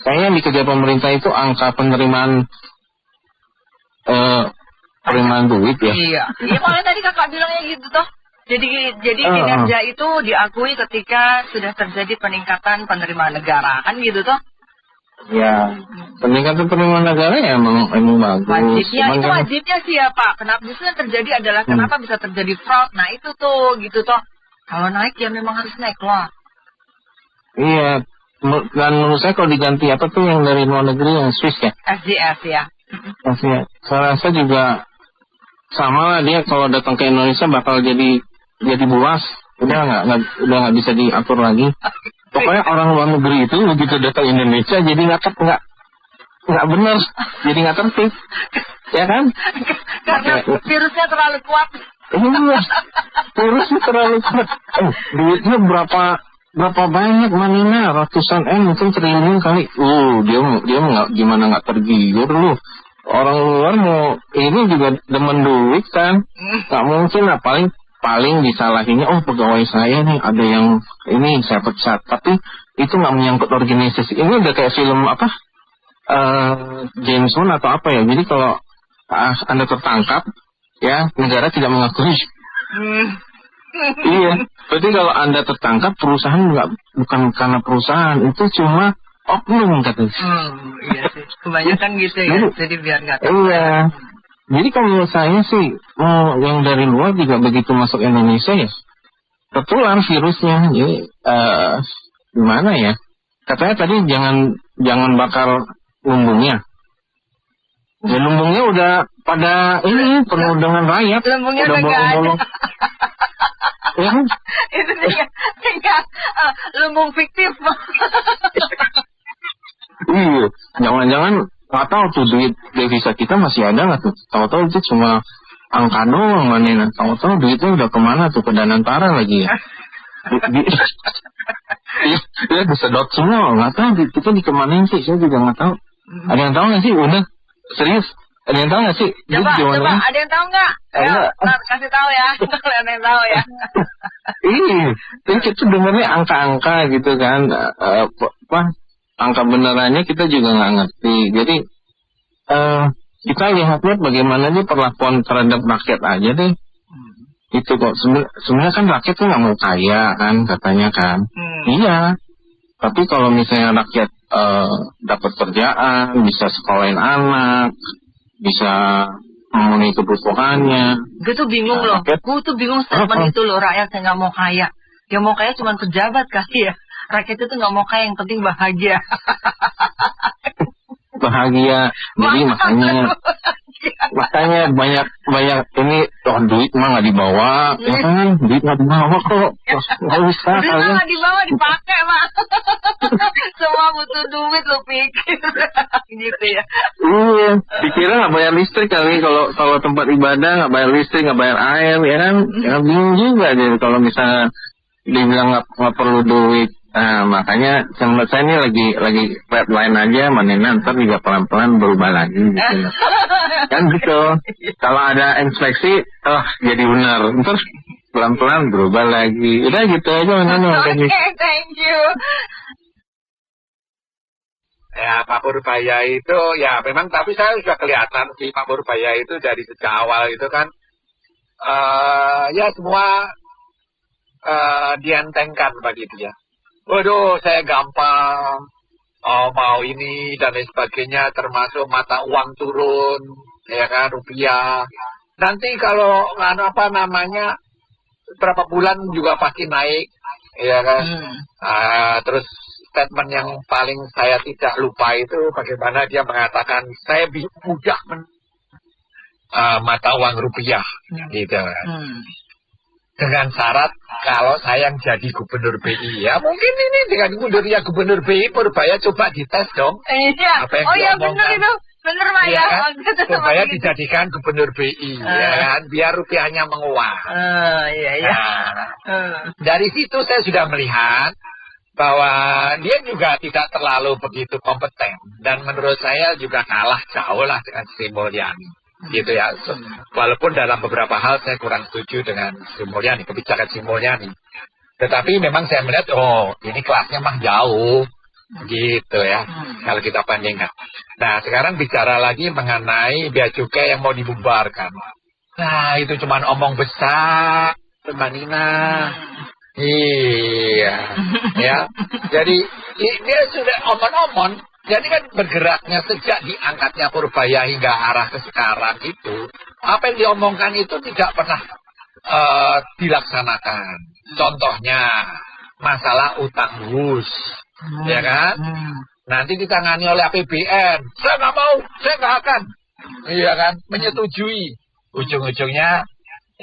kayaknya di kerja pemerintah itu angka penerimaan duit ya. Iya. Iya, kalau tadi kakak bilangnya gitu toh. Jadi kinerja itu diakui ketika sudah terjadi peningkatan penerimaan negara kan gitu toh. Ya, peningkatan penerimaan negara ya emang bagus. Wajibnya itu wajibnya sih ya Pak. Kenapa justru yang terjadi adalah kenapa bisa terjadi fraud? Nah itu tuh gitu toh. Kalau naik ya memang harus naik lah. Iya, dan menurut saya kalau diganti apa tuh yang dari luar negeri yang Swiss ya? SGS ya. Saya rasa juga sama lah dia kalau datang ke Indonesia bakal jadi buas. Udah nggak bisa diatur lagi. Pokoknya orang luar negeri itu begitu datang Indonesia jadi nggak benar, jadi nggak tertib, ya kan? Karena virusnya terlalu kuat. Iya, virusnya terlalu kuat. Duitnya berapa banyak Manina, ratusan mungkin triliun kali. Dia nggak tergiur lu. Orang luar mau ini juga demen duit kan, nggak mungkin lah paling disalahinnya pegawai saya nih ada yang ini saya pecat, tapi itu nggak menyangkut organisasi. Ini udah kayak film apa James Bond atau apa ya, jadi kalau Anda tertangkap ya negara tidak mengakui. Iya, berarti kalau Anda tertangkap perusahaan bukan karena perusahaan, itu cuma oknum katanya. Iya sih, kebanyakan gitu ya, jadi biar nggak tahu. Iya. Jadi kalau menurut saya sih, yang dari luar juga begitu masuk Indonesia ya, tertular virusnya. Jadi, gimana ya? Katanya tadi jangan bakar lumbungnya. Ya lumbungnya udah pada ini, penuh dengan rayap. Lumbungnya udah nggak ada. Ya. Itu tinggal lumbung fiktif. Iya, jangan-jangan nggak tahu tuh duit devisa kita masih ada nggak tuh? Tahu-tahu itu cuma angka doang Manina. Tahu-tahu duitnya udah kemana tuh, ke Danantara lagi ya? Iya disedot semua, nggak tahu kita dikemanain sih, saya juga nggak tahu. Ada yang tahu nggak sih? Udah serius? Ada yang tahu nggak sih? Coba, ada yang tahu nggak? Ayo, kasih tahu ya. Kalau ada yang tahu ya. Iya, kita dengarnya angka-angka gitu kan, angka benerannya kita juga nggak ngerti. Jadi kita lihatnya bagaimana nih perlakuan terhadap rakyat aja deh. Itu kok sebenarnya kan rakyat tuh nggak mau kaya kan katanya kan. Iya. Tapi kalau misalnya rakyat dapat kerjaan, bisa sekolahin anak, bisa memenuhi kebutuhannya. Gue tuh bingung loh. Gue tuh bingung statement itu loh, rakyat yang nggak mau kaya. Yang mau kaya cuma pejabat kali ya. Rakyat itu nggak mau kaya, yang penting bahagia. Bahagia. Jadi makanya banyak ini duit mah nggak dibawa, ya kan? Duit nggak dibawa kok, nggak usah. Duit mah nggak dibawa, dipakai mah. Semua butuh duit lo pikir, gitu ya. Iya, dikira nggak bayar listrik kali, kalau tempat ibadah nggak bayar listrik, nggak bayar air, ya kan? Ya bingung juga deh kalau misalnya dibilang nggak perlu duit. Nah, makanya menurut saya ini lagi red line aja, Manina, ntar juga pelan-pelan berubah lagi gitu. Kan gitu. Kalau ada inspeksi, jadi benar. Ntar pelan-pelan berubah lagi. Udah gitu aja, Manina. Oke, thank you. Ya, Pak Purbaya itu, ya memang, tapi saya sudah kelihatan sih Pak Purbaya itu dari sejak awal itu kan, ya semua dientengkan bagi dia. Waduh, saya gampang mau ini dan lain sebagainya, termasuk mata uang turun, ya kan, rupiah. Nanti kalau berapa bulan juga pasti naik, ya kan. Terus statement yang paling saya tidak lupa itu bagaimana dia mengatakan saya mudah mata uang rupiah, gitu kan. dengan syarat kalau saya yang jadi gubernur BI. Ya mungkin ini dengan mundurnya gubernur BI Purbaya coba dites dong. Iya. Apa yang oh iya benar itu. Benar Maya. Ya, kan? Purbaya dijadikan gubernur BI ya kan, biar rupiahnya menguat. Iya. Nah, dari situ saya sudah melihat bahwa dia juga tidak terlalu begitu kompeten, dan menurut saya juga kalah jauh lah dengan Sri Mulyani. Gitu ya, walaupun dalam beberapa hal saya kurang setuju dengan Sri Mulyani, kebijakan Sri Mulyani, tetapi memang saya melihat ini kelasnya mah jauh gitu ya kalau kita bandingkan. Nah sekarang bicara lagi mengenai bea cukai yang mau dibubarkan. Nah itu cuma omong besar Mbak Nina. Iya ya, jadi dia sudah omon-omon. Jadi kan bergeraknya sejak diangkatnya Purbaya hingga arah ke sekarang itu, apa yang diomongkan itu tidak pernah dilaksanakan. Contohnya masalah utang WUS, ya kan? Nanti ditangani oleh APBN. Saya nggak mau, saya nggak akan, iya kan? Menyetujui. Ujung-ujungnya,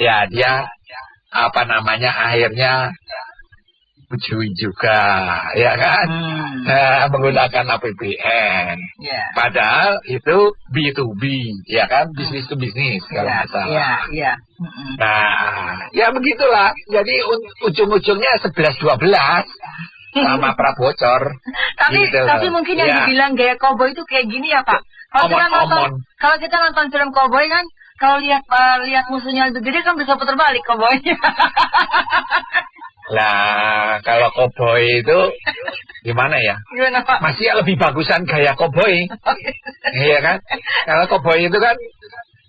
ya dia akhirnya ujui juga, ya kan? Menggunakan APBN. Padahal itu B2B, ya kan? Bisnis to bisnis kalau nggak salah. Nah, ya begitulah. Jadi ujung-ujungnya 11-12 sama prabocor. Tapi mungkin yang dibilang gaya koboi itu kayak gini ya Pak. Kalau kita nonton film koboi kan, kalau lihat musuhnya lebih gede kan bisa putar balik koboinya. Lah, kalau koboi itu gimana ya? Gimana Pak? Masih lebih bagusan gaya koboi. Iya kan? Kalau koboi itu kan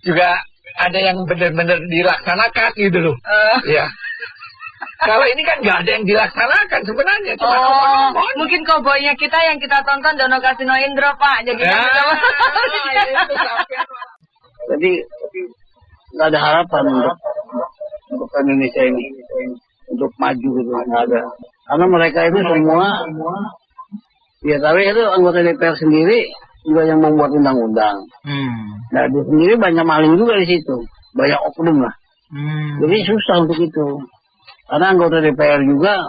juga ada yang benar-benar dilaksanakan gitu loh. Iya. Kalau ini kan nggak ada yang dilaksanakan sebenarnya. Cuma mungkin koboinya kita yang kita tonton Dono Kasino Indro Pak. Jadi jadi nggak ada harapan untuk Indonesia ini untuk maju gitu, nggak ada. Karena mereka itu semua, ya tapi itu anggota DPR sendiri juga yang membuat undang-undang. Nah dia sendiri banyak maling juga di situ, banyak oknum lah. Jadi susah untuk itu. Karena anggota DPR juga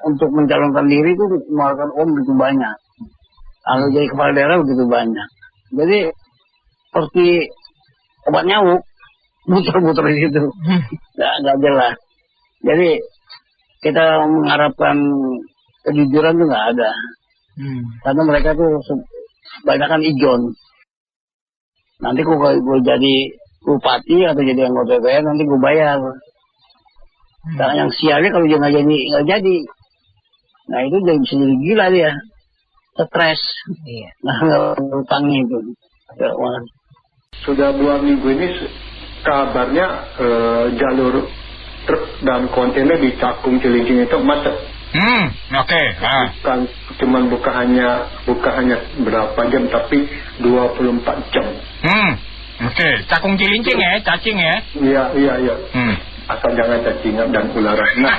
untuk mencalonkan diri itu mengeluarkan uang begitu banyak. Kalau jadi kepala daerah begitu banyak. Jadi seperti obat nyamuk, muter-muter di situ, nggak jelas. Jadi kita mengharapkan kejujuran itu nggak ada, karena mereka tuh banyak kan ijon. Nanti gue jadi bupati atau jadi anggota DPR nanti gue bayar. Karena yang sialnya kalau dia nggak jadi, nah itu jadi bisa jadi gila dia, stres. Nah utangnya itu. Sudah 2 minggu ini kabarnya jalur truk dan kontainer di Cakung Cilincing itu macet. Bukan hanya berapa jam tapi 24 jam. Cakung Cilincing ya, cacing ya? Iya. Asal jangan cacingan dan ular. Nah,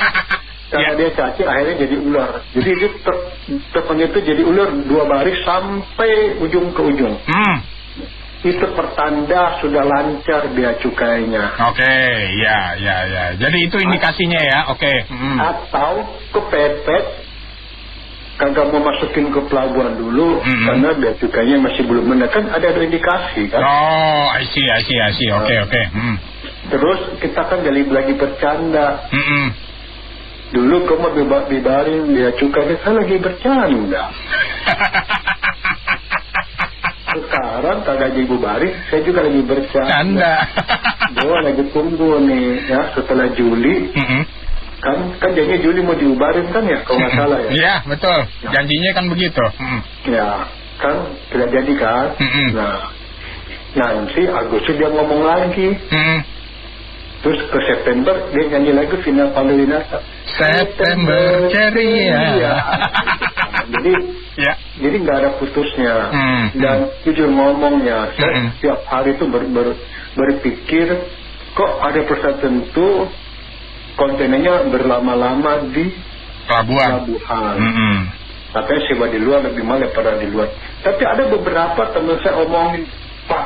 karena dia cacing akhirnya jadi ular. Jadi itu truknya itu jadi ular 2 baris sampai ujung ke ujung. Itu pertanda sudah lancar bea cukainya. Ya. Jadi itu indikasinya ya, Atau kepepet, kagak mau masukin ke pelabuhan dulu, karena bea cukainya masih belum menekan, ada indikasi kan. I see, oke. Terus kita kan lagi bercanda. Dulu kamu bibarin bea cukainya, saya lagi bercanda. Sekarang kagak dibubarin, saya juga lagi bercanda. Gue lagi tunggu nih ya setelah Juli. Kan janjinya Juli mau dibubarin kan ya, kalau nggak salah ya. Iya betul, janjinya kan begitu. Ya kan tidak jadi kan. Nah nanti Agustus dia ngomong lagi. Terus ke September dia nyanyi lagi final Paluinasa. September ceria. Jadi nggak ada putusnya. Dan jujur ngomongnya, saya setiap hari itu berpikir kok ada perusahaan tertentu kontainernya berlama-lama di pelabuhan. Katanya sewa di luar lebih mahal daripada di luar. Tapi ada beberapa teman saya omongin, Pak,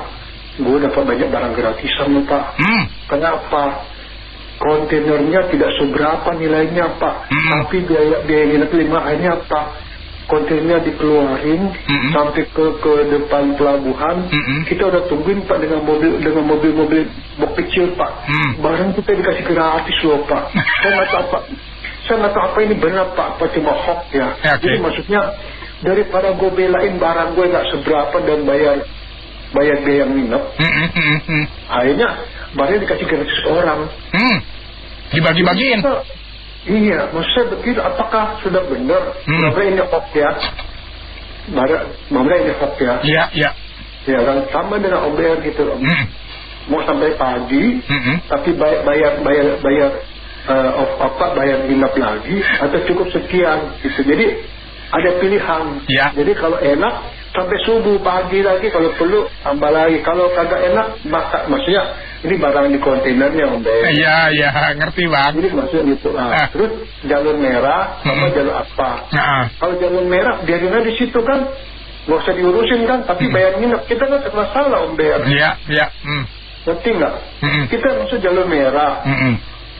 gue dapat banyak barang gratisan nih Pak. Kenapa? kontainernya tidak seberapa nilainya Pak, tapi biaya nginep 5-nya Pak. Kontainernya dikeluarin sampai ke depan pelabuhan, kita udah tungguin Pak dengan mobil box kecil Pak. Barang kita dikasih gratis loh Pak. Saya nggak tahu apa ini benar Pak, apa cuma hoax ya. Jadi maksudnya daripada gue belain barang gue nggak seberapa dan bayar biaya nginep, akhirnya barangnya dikasih gratis orang. Dibagi-bagiin. Iya, maksud saya begitu. Apakah sudah benar? Mudah-mudahan ini hoax ya. Mudah-mudahan ini hoax ya. Iya. Ya kan, sama dengan OBR gitu. Mau sampai pagi, tapi bayar nginep lagi atau cukup sekian gitu. Jadi ada pilihan. Jadi kalau enak sampai subuh pagi lagi, kalau perlu tambah lagi. Kalau kagak enak, maksudnya ini barang di kontainernya Om Ben. Iya, ngerti Bang. Jadi maksudnya gitu. Terus jalur merah sama jalur apa? Kalau jalur merah biarin aja di situ kan, nggak usah diurusin kan, tapi bayar nginep kita kan masalah Om Ben. Iya. Ngerti nggak? Kita maksud jalur merah.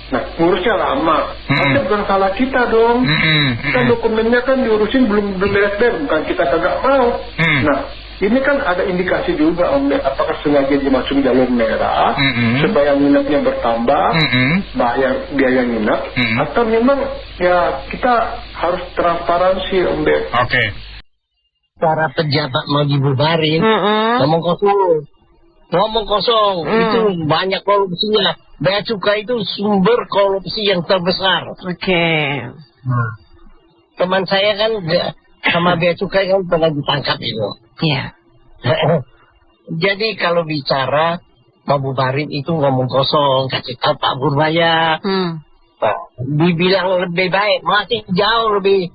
Nah, ngurusnya lama. Tapi bukan salah kita dong. Kan dokumennya kan diurusin belum beres-beres, bukan kita kagak mau. Nah, ini kan ada indikasi juga Om Ben, apakah sengaja dimasukin jalur merah supaya nginepnya bertambah, bayar biaya nginep, atau memang ya kita harus transparansi Om Ben. Para pejabat mau dibubarin, ngomong kosong, itu banyak korupsinya. Bea cukai itu sumber korupsi yang terbesar. Teman saya kan sama bea cukai kan pernah ditangkap itu. Iya. Jadi kalau bicara mau bubarin itu ngomong kosong, kasih tahu Pak Purbaya. Dibilang lebih baik, masih jauh lebih,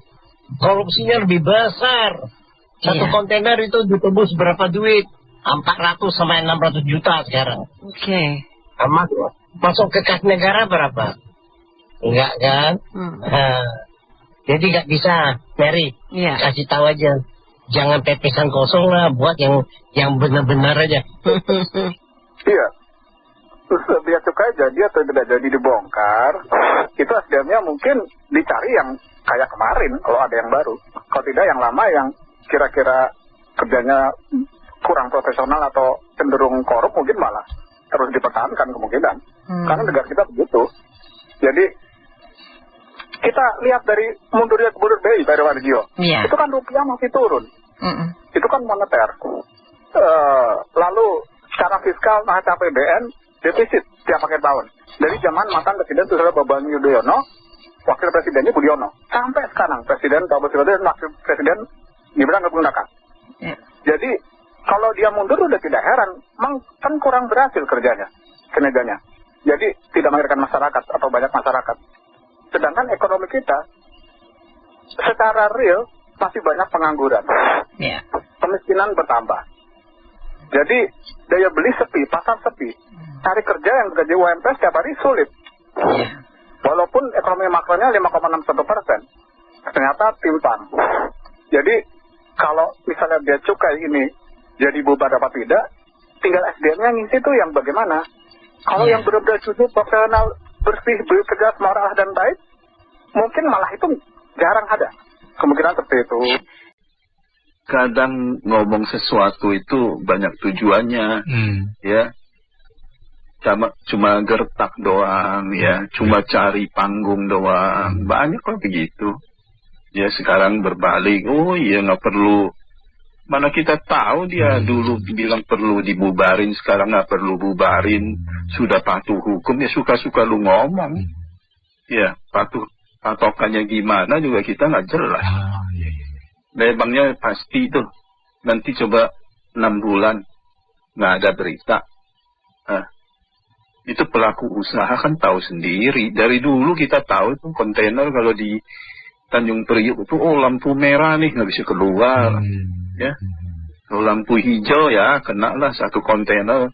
korupsinya lebih besar. Satu kontainer itu ditebus berapa duit? 400 sampai 600 juta sekarang. Masuk ke kas negara berapa? Enggak kan? Jadi nggak bisa, Mary. Kasih tahu aja. Jangan pepesan kosong lah, buat yang benar-benar aja. Iya. Terus bea cukai jadi atau tidak jadi dibongkar, itu SDM-nya mungkin dicari yang kayak kemarin kalau ada yang baru. Kalau tidak yang lama yang kira-kira kerjanya kurang profesional atau cenderung korup mungkin malah terus dipertahankan kemungkinan. Karena negara kita begitu. Jadi kita lihat dari mundurnya gubernur BI Pak Wargio, itu kan rupiah masih turun. Itu kan moneter. Lalu secara fiskal neraca APBN defisit tiap akhir tahun. Dari zaman mantan presiden Susilo Bambang Yudhoyono, wakil presidennya Budiono, sampai sekarang presiden dan wakil presiden Gibran Rakabuming. Jadi kalau dia mundur udah tidak heran, memang kan kurang berhasil kerjanya, kinerjanya. Jadi tidak mengajarkan masyarakat atau banyak masyarakat. Sedangkan ekonomi kita secara real masih banyak pengangguran, kemiskinan bertambah. Jadi daya beli sepi, pasar sepi, cari kerja yang gaji UMP setiap hari sulit. Walaupun ekonomi makronya 5,61%, ternyata timpang. Jadi kalau misalnya bea cukai ini jadi bubar apa tidak, tinggal SDM-nya ngisi tuh yang bagaimana. Kalau yang benar-benar jujur, profesional, bersih, bekerja, moral dan baik, mungkin malah itu jarang ada. Kemungkinan seperti itu. Kadang ngomong sesuatu itu banyak tujuannya, ya. Cuma gertak doang, ya. Cuma cari panggung doang. Banyak kok begitu. Ya sekarang berbalik, oh iya nggak perlu. Mana kita tahu dia dulu bilang perlu dibubarin, sekarang nggak perlu bubarin, sudah patuh hukum, ya suka-suka lu ngomong. Ya, patokannya gimana juga kita nggak jelas. Memangnya pasti tuh, nanti coba 6 bulan, nggak ada berita. Itu pelaku usaha kan tahu sendiri, dari dulu kita tahu itu kontainer kalau di Tanjung Priuk itu, oh lampu merah nih, nggak bisa keluar. Ya, kalau lampu hijau ya kena lah 1 kontainer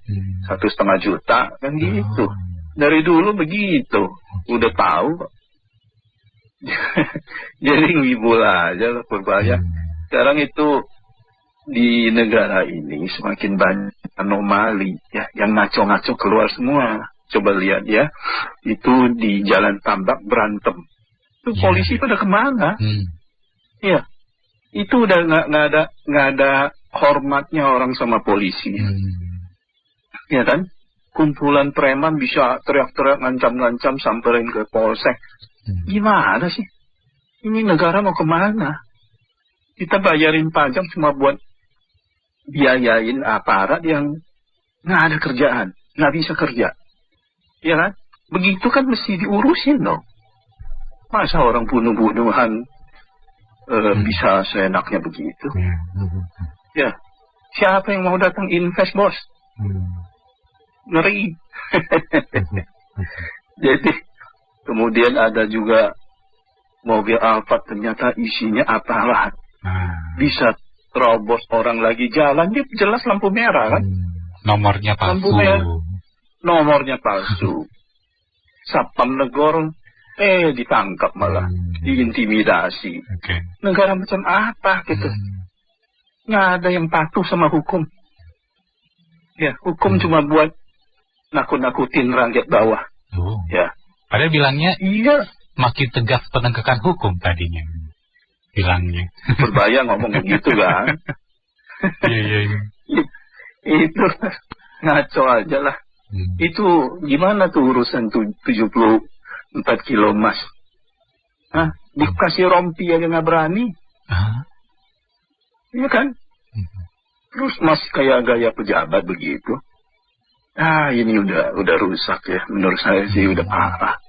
1,5 juta kan gitu. Dari dulu begitu, udah tahu. Jadi ngibul aja lah Purbaya. Sekarang itu di negara ini semakin banyak anomali ya, yang ngaco-ngaco keluar semua. coba lihat ya, itu di Jalan Tambak berantem. Itu polisi pada kemana? Ya, itu udah nggak ada hormatnya orang sama polisi. Ya kan? Kumpulan preman bisa teriak-teriak, ngancam-ngancam, samperin ke polsek. Gimana sih? Ini negara mau kemana? Kita bayarin pajak cuma buat biayain aparat yang nggak ada kerjaan, nggak bisa kerja. Ya kan? Begitu kan mesti diurusin dong. Masa orang bunuh-bunuhan bisa seenaknya begitu? Ya, siapa yang mau datang invest, bos? Ngeri. Jadi, kemudian ada juga mobil Alphard, ternyata isinya aparat. Bisa terobos orang lagi jalan, dia jelas lampu merah kan? Nomornya palsu. Nomornya palsu. Satpam negor, ditangkap malah, diintimidasi. Negara macam apa gitu? Nggak ada yang patuh sama hukum. Ya, hukum cuma buat nakut-nakutin rakyat bawah. Ya. Padahal bilangnya makin tegas penegakan hukum tadinya. Bilangnya. Berbahaya ngomong begitu kan? Iya. Itu ngaco aja lah. Itu gimana tuh urusan 74 kilo emas? Hah? Dikasih rompi aja nggak berani? Iya kan? Terus masih kayak gaya pejabat begitu. Ini udah rusak ya. Menurut saya sih udah parah.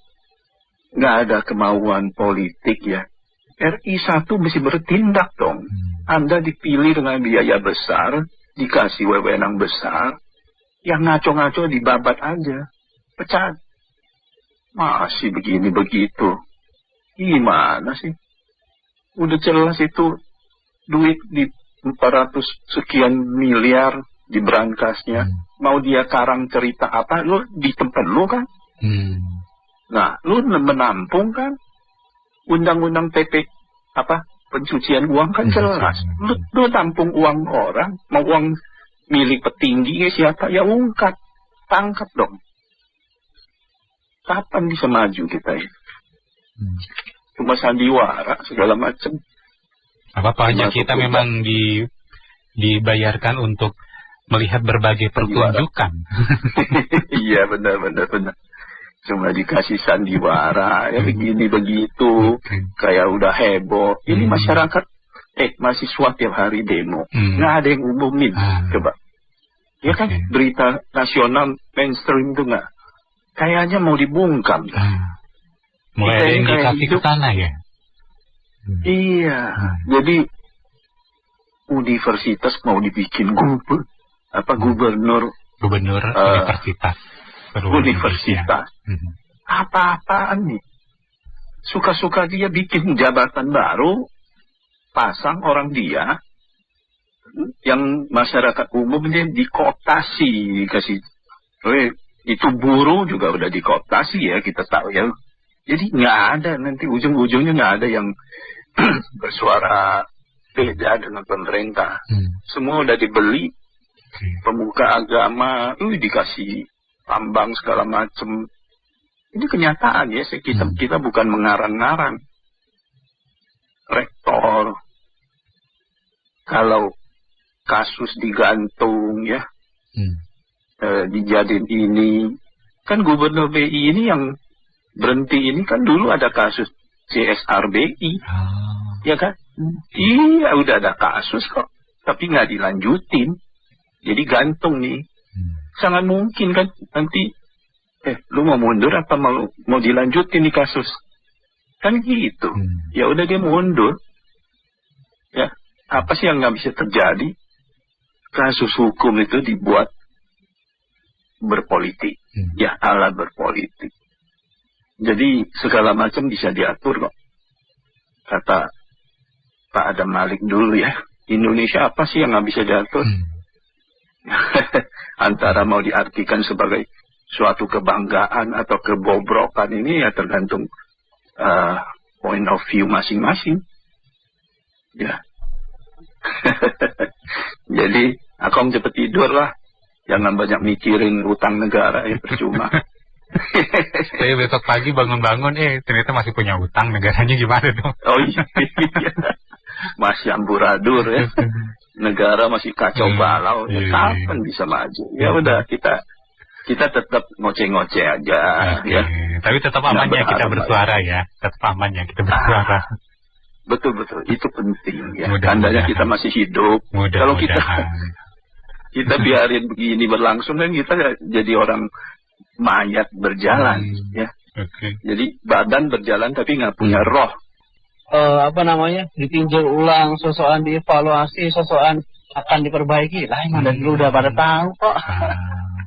Nggak ada kemauan politik ya. RI 1 mesti bertindak dong. Anda dipilih dengan biaya besar, dikasih wewenang besar, yang ngaco-ngaco dibabat aja, pecat. Masih begini begitu. Gimana sih? Udah jelas itu duit di 400 sekian miliar di berangkasnya. Mau dia karang cerita apa, lu di tempat lu kan? Nah, lu menampung kan? Undang-undang PP pencucian uang kan jelas. Lu tampung uang orang, mau uang milik petinggi ya siapa? Ya ungkap, tangkap dong. Kapan bisa maju kita ya? Cuma sandiwara segala macam. Apa-apanya kita memang dibayarkan untuk melihat berbagai pertunjukan. Iya benar. Cuma dikasih sandiwara, ya begini begitu, kayak udah heboh. Ini masyarakat, mahasiswa tiap hari demo, nggak ada yang umumin, coba. Ya kan, berita nasional mainstream itu nggak, kayaknya mau dibungkam. Mulai ada indikasi ke sana ya. Iya, jadi universitas mau dibikin gubernur universitas. Apa-apaan nih? Suka-suka dia bikin jabatan baru, pasang orang dia, yang masyarakat umum dia dikooptasi, dikasih. Itu buruh juga udah dikooptasi ya, kita tahu ya. Jadi nggak ada, nanti ujung-ujungnya nggak ada yang bersuara beda dengan pemerintah. Semua udah dibeli, pemuka agama, dikasih tambang segala macam. Ini kenyataan ya, kita bukan mengarang-ngarang. Rektor, kalau kasus digantung ya, dijadiin ini, kan gubernur BI ini yang berhenti ini kan dulu ada kasus CSR BI, ya kan? Iya, udah ada kasus kok, tapi nggak dilanjutin, jadi gantung nih. Sangat mungkin kan nanti, lu mau mundur apa mau dilanjutin di kasus? Kan gitu. Ya udah dia mundur. Ya, apa sih yang nggak bisa terjadi? Kasus hukum itu dibuat berpolitik. Ya, alat berpolitik. Jadi segala macam bisa diatur kok. Kata Pak Adam Malik dulu ya, Indonesia apa sih yang nggak bisa diatur? Antara mau diartikan sebagai suatu kebanggaan atau kebobrokan ini ya tergantung point of view masing-masing. Ya. Jadi, Akom cepet tidur lah. Jangan banyak mikirin utang negara ya percuma. Saya besok pagi bangun-bangun, ternyata masih punya utang, negaranya gimana dong? Oh iya, masih amburadul ya. Negara masih kacau balau, kapan bisa maju? Ya udah, kita tetap ngoceh-ngoceh aja. Ya. Tapi tetap aman ya kita bersuara ya, tetap aman ya kita bersuara. Betul, itu penting ya. Tandanya kita masih hidup. Kalau kita biarin begini berlangsung kan kita jadi orang mayat berjalan ya. Jadi badan berjalan tapi nggak punya roh. Ditinjau ulang, sosokan dievaluasi, sosokan akan diperbaiki. Lah emang dari dulu udah pada tahu kok.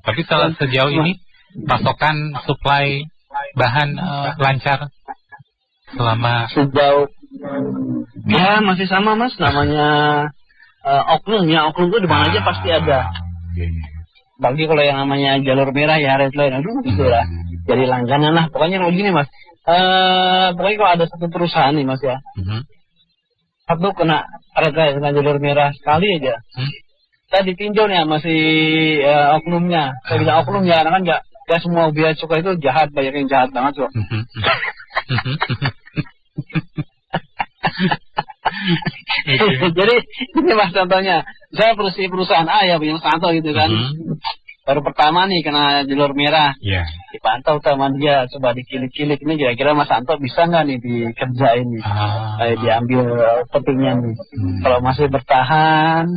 Tapi sejauh ini pasokan suplai bahan lancar selama sejauh ya masih sama Mas, namanya oknum itu di mana aja pasti ada. Bagi kalau yang namanya jalur merah ya red line, gitu lah. Jadi langganan lah. Pokoknya kalau gini Mas, pokoknya kalau ada satu perusahaan nih Mas ya, satu kena red line, kena jalur merah sekali aja, saya ditinjau nih masih oknumnya. Saya bilang oknum ya, karena kan nggak semua bea cukai itu jahat, banyak yang jahat banget kok. Jadi ini Mas contohnya, saya perusahaan A ya punya Santo gitu kan, baru pertama nih kena jalur merah, dipantau sama dia, coba dikilik-kilik ini kira-kira Mas Santo bisa nggak nih dikerjain nih, diambil petinya nih. Kalau masih bertahan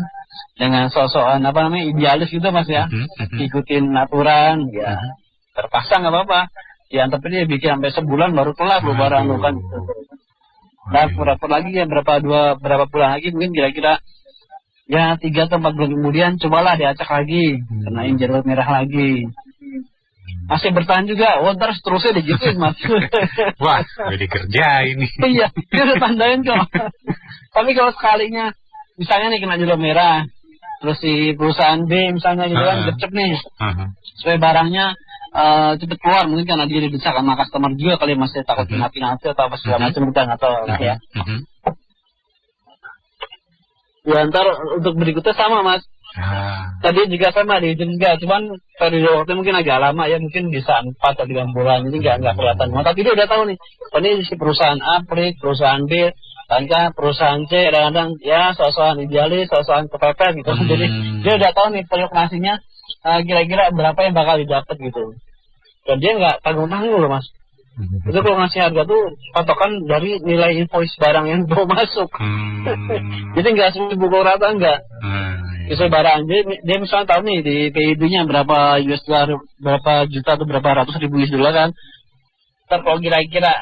dengan sosokan idealis gitu Mas ya, ikutin aturan ya, terpaksa nggak apa-apa. Ya tapi dia bikin sampai sebulan baru kelar lo barang lo kan. Nah, pura-pura lagi ya berapa bulan lagi mungkin kira-kira ya 3 atau 4 bulan kemudian cobalah diacak lagi, kenain jalur merah lagi. Masih bertahan juga, ntar seterusnya digituin Mas. Wah, udah dikerja ini. Iya, dia udah tandain kok. Tapi kalau sekalinya misalnya nih kena jalur merah, terus si perusahaan B misalnya gitu kan gercep nih, supaya barangnya cepet keluar, mungkin karena dia didesak sama customer juga kali masih takut kena penalti atau apa segala macam, kita nggak tahu ya. Ya ntar untuk berikutnya sama Mas. Tadi juga sama diizin juga, cuman periode waktu mungkin agak lama ya, mungkin bisa 4 atau 5 bulan, jadi nggak kelihatan. Tapi dia udah tahu nih, ini si perusahaan A, perusahaan B, tangka perusahaan C, kadang-kadang ya sosokan idealis, sosokan kepepet gitu. Jadi dia udah tahu nih periuk-nasinya kira-kira berapa yang bakal didapat gitu. Dan dia nggak tanggung-tanggung loh Mas. Itu kalau ngasih harga tuh patokan dari nilai invoice barang yang mau masuk. Jadi nggak semua pukul rata, nggak. Sesuai barang, dia misalnya tahu nih di PIB-nya berapa US dollar, berapa juta atau berapa ratus ribu US dollar kan. Ntar kalau kira-kira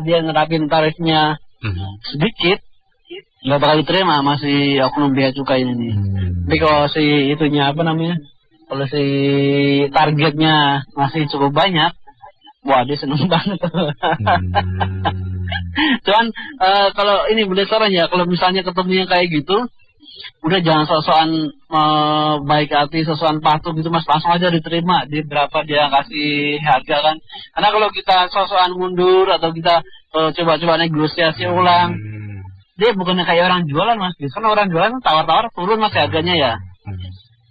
dia nerapin tarifnya sedikit, nggak bakal diterima masih oknum bea cukai ini. Tapi kalau si itunya kalau si targetnya masih cukup banyak, wah dia seneng banget. Cuman kalau ini boleh saran ya, kalau misalnya ketemu yang kayak gitu, udah jangan sosokan baik hati, sosokan patuh gitu Mas, langsung aja diterima di berapa dia kasih harga kan. Karena kalau kita sosokan mundur atau kita coba-coba negosiasi ulang, dia bukannya kayak orang jualan Mas. Biasanya orang jualan tawar-tawar turun Mas harganya ya.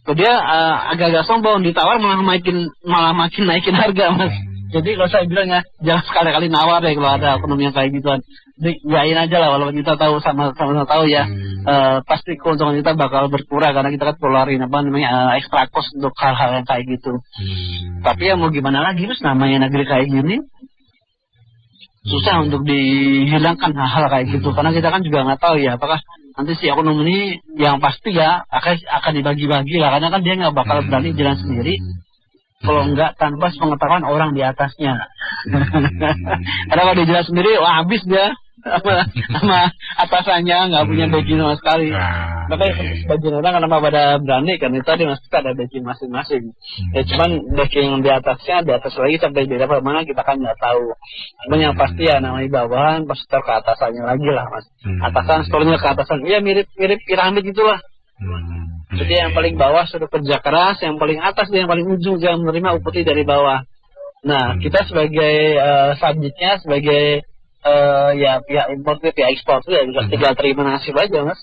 Dia agak-agak sombong, ditawar malah makin naikin harga Mas. Jadi kalau saya bilang ya, jangan sekali-kali nawar deh kalau ada ekonomi yang kayak gituan. Yain aja lah, walaupun kita tahu sama-sama tahu ya, pasti keuntungan kita bakal berkurang karena kita kan keluarin extra cost untuk hal-hal yang kayak gitu. Tapi ya mau gimana lagi, terus namanya negeri kayak gini, susah untuk dihilangkan hal-hal kayak gitu. Karena kita kan juga nggak tahu ya, apakah nanti si ekonomi ini yang pasti ya akan dibagi-bagi lah, karena kan dia nggak bakal berani jalan sendiri kalau nggak tanpa pengetahuan orang di atasnya. Karena kalau dia jalan sendiri, wah habis dia sama atasannya, nggak punya backing sama sekali. Makanya sebagian orang kenapa pada berani, karena tadi mas kita ada backing masing-masing. Ya cuman backing di atasnya, di atas lagi sampai di level mana kita kan nggak tahu. Cuman yang pasti ya namanya bawahan pasti ke atasannya lagi lah Mas. Atasan setelahnya ke atasan, ya mirip piramid itulah. Jadi yang paling bawah sudah kerja keras, yang paling atas dan yang paling ujung jangan menerima upeti dari bawah. Nah kita sebagai subjeknya, sebagai ya pihak impor, pihak ekspor ya tinggal terima nasib aja Mas.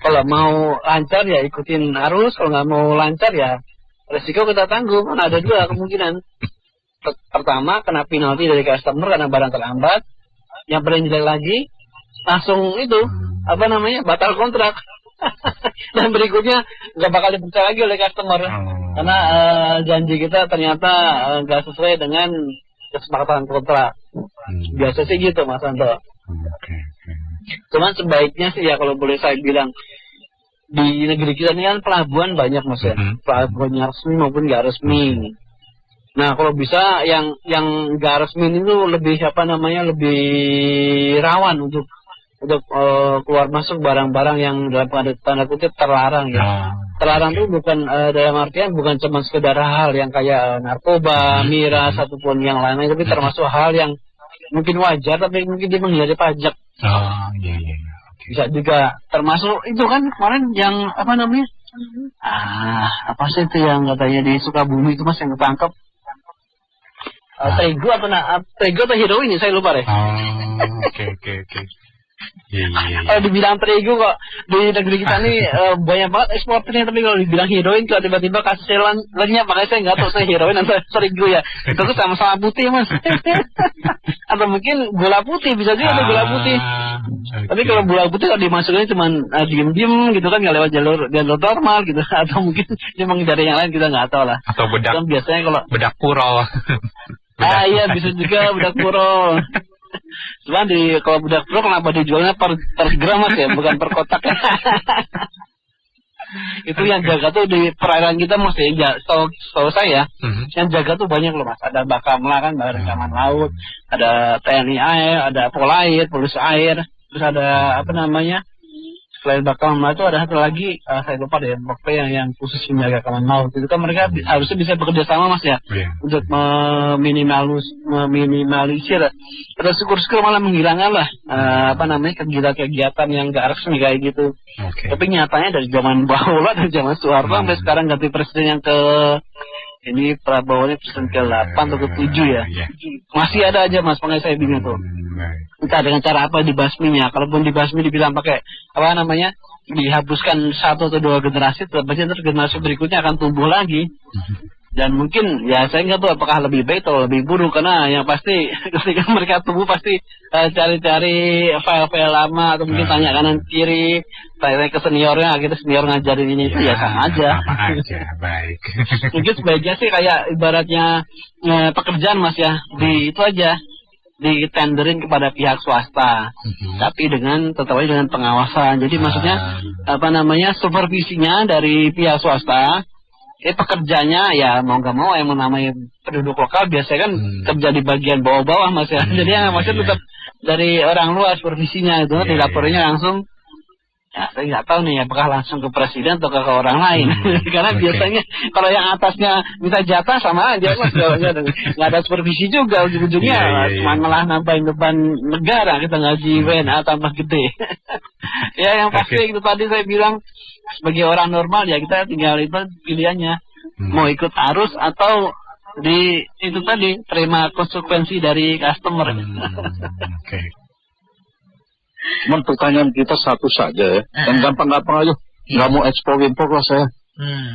Kalau mau lancar ya ikutin arus, kalau nggak mau lancar ya resiko kita tanggung. Kan ada dua kemungkinan. pertama kena penalti dari customer karena barang terlambat. Yang paling jelek lagi langsung itu batal kontrak. Dan berikutnya nggak bakal dipercaya lagi oleh customer karena janji kita ternyata nggak sesuai dengan kesepakatan kontrak. Biasa sih gitu, Mas Anto. Cuman sebaiknya sih ya kalau boleh saya bilang, di negeri kita ini kan pelabuhan banyak, Mas ya. Pelabuhan resmi maupun nggak resmi. Nah kalau bisa yang nggak resmi itu lebih lebih rawan untuk keluar masuk barang-barang yang dalam tanda kutip terlarang ya. Terlarang itu bukan dalam artian bukan cuma sekedar hal yang kayak narkoba, miras ataupun yang lainnya, tapi termasuk hal yang mungkin wajar tapi mungkin dia menghindari pajak. Bisa juga termasuk itu kan kemarin yang apa sih itu yang katanya di Sukabumi itu, Mas, yang ketangkep Terigu atau heroin ya, saya lupa deh. Oke. Kalau dibilang terigu kok di negeri kita nih banyak banget ekspornya, tapi kalau dibilang heroin kalau tiba-tiba kasusnya lenyap, makanya saya nggak tahu saya heroin atau terigu ya. Itu tuh sama-sama putih, Mas. Atau mungkin gula putih, bisa juga ada gula putih. Tapi kalau gula putih kalau dimasukin cuma diem-diem gitu kan, nggak lewat jalur normal gitu. Atau mungkin dia menghindari yang lain, kita nggak tahu lah. Atau bedak. Kan biasanya kalau bedak puro. Iya bisa juga bedak puro. Cuma kalau bedak puro kenapa dijualnya per gram, Mas ya, bukan per kotak ya. Itu yang jaga tuh di perairan kita, Mas ya, setahu saya yang jaga tuh banyak loh, Mas. Ada Bakamla kan, Badan Keamanan Laut, ada TNI Air, ada Polair, Polisi Air, terus ada selain Bakamla itu ada satu lagi, saya lupa deh, yang khusus menjaga keamanan laut. Itu kan mereka harusnya bisa bekerja sama, Mas ya, untuk meminimalisir atau syukur-syukur malah menghilangkan lah kegiatan yang gak resmi kayak gitu. Tapi nyatanya dari zaman bahula, dari zaman Soeharto sampai sekarang ganti presiden yang ini Prabowo ini presiden ke-8 atau ke-7 ya. Masih ada aja, Mas, makanya saya bingung tuh. Entah dengan cara apa dibasminya. Kalaupun dibasmi dibilang pakai dihapuskan 1 atau 2 generasi, terus generasi berikutnya akan tumbuh lagi. Dan mungkin ya saya nggak tahu apakah lebih baik atau lebih buruk, karena yang pasti ketika mereka tumbuh pasti cari-cari file-file lama atau mungkin tanya kanan kiri, tanya ke seniornya, akhirnya senior ngajarin ini itu ya sama aja. Baik. Mungkin sebaiknya sih kayak ibaratnya pekerjaan, Mas ya, itu aja ditenderin kepada pihak swasta, tapi tetap aja dengan pengawasan. Jadi maksudnya supervisinya dari pihak swasta. Pekerjanya ya mau nggak mau yang namanya penduduk lokal biasanya kan kerja di bagian bawah-bawah, Mas ya. Jadi yang maksudnya tetap dari orang luar supervisinya itu dilapornya langsung. Ya saya nggak tahu nih apakah langsung ke presiden atau ke orang lain. Karena biasanya kalau yang atasnya minta jatah sama aja, Mas. Nggak ada supervisi juga, ujung-ujungnya cuma malah nambahin beban negara, kita ngaji WNA tambah gede. Ya yang pasti itu tadi saya bilang, sebagai orang normal ya kita tinggal itu pilihannya mau ikut arus atau terima konsekuensi dari customer. Cuman pertanyaan kita satu saja ya, yang gampang-gampang aja, nggak mau ekspor-impor lah saya.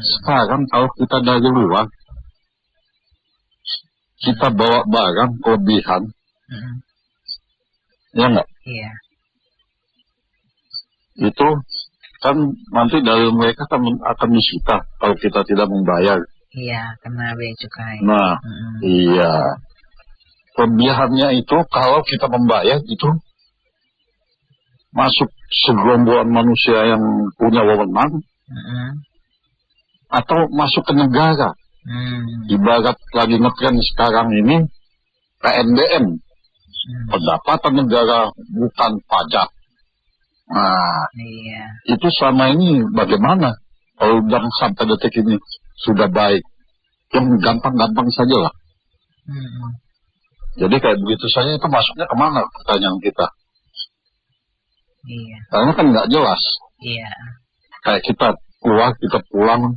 Sekarang kalau kita dari luar, kita bawa barang kelebihan, ya nggak? Iya. Itu kan nanti dari mereka akan disita kalau kita tidak membayar. Iya, kena bea cukai. Nah, iya. Kelebihannya itu kalau kita membayar itu masuk segerombolan manusia yang punya wewenang, atau masuk ke negara. Ibarat lagi ngetren sekarang ini PNBM, pendapatan negara bukan pajak. Nah, itu selama ini bagaimana? Kalau yang sampai detik ini sudah baik, yang gampang-gampang saja lah. Jadi kayak begitu saja itu masuknya kemana pertanyaan kita? Iya. Karena kan nggak jelas. Iya. Kayak kita keluar, kita pulang,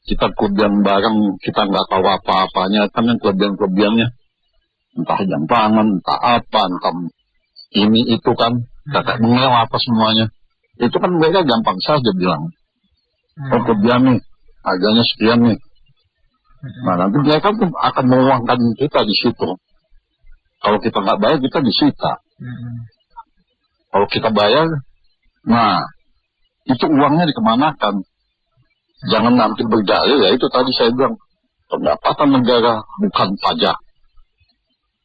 kita kelebihan barang, kita nggak tahu apa-apanya, kan yang kelebihan-kelebihannya entah jam pangan, entah apa, entah ini itu kan. Kakak mengelola apa semuanya. Itu kan mereka gampang saja bilang. Oh kelebihan nih, harganya sekian nih. Nah, nanti mereka tuh akan menguangkan kita di situ. Kalau kita nggak bayar, kita disita. Kalau kita bayar, nah, itu uangnya dikemanakan. Jangan nanti berdalil, ya itu tadi saya bilang, pendapatan negara bukan pajak.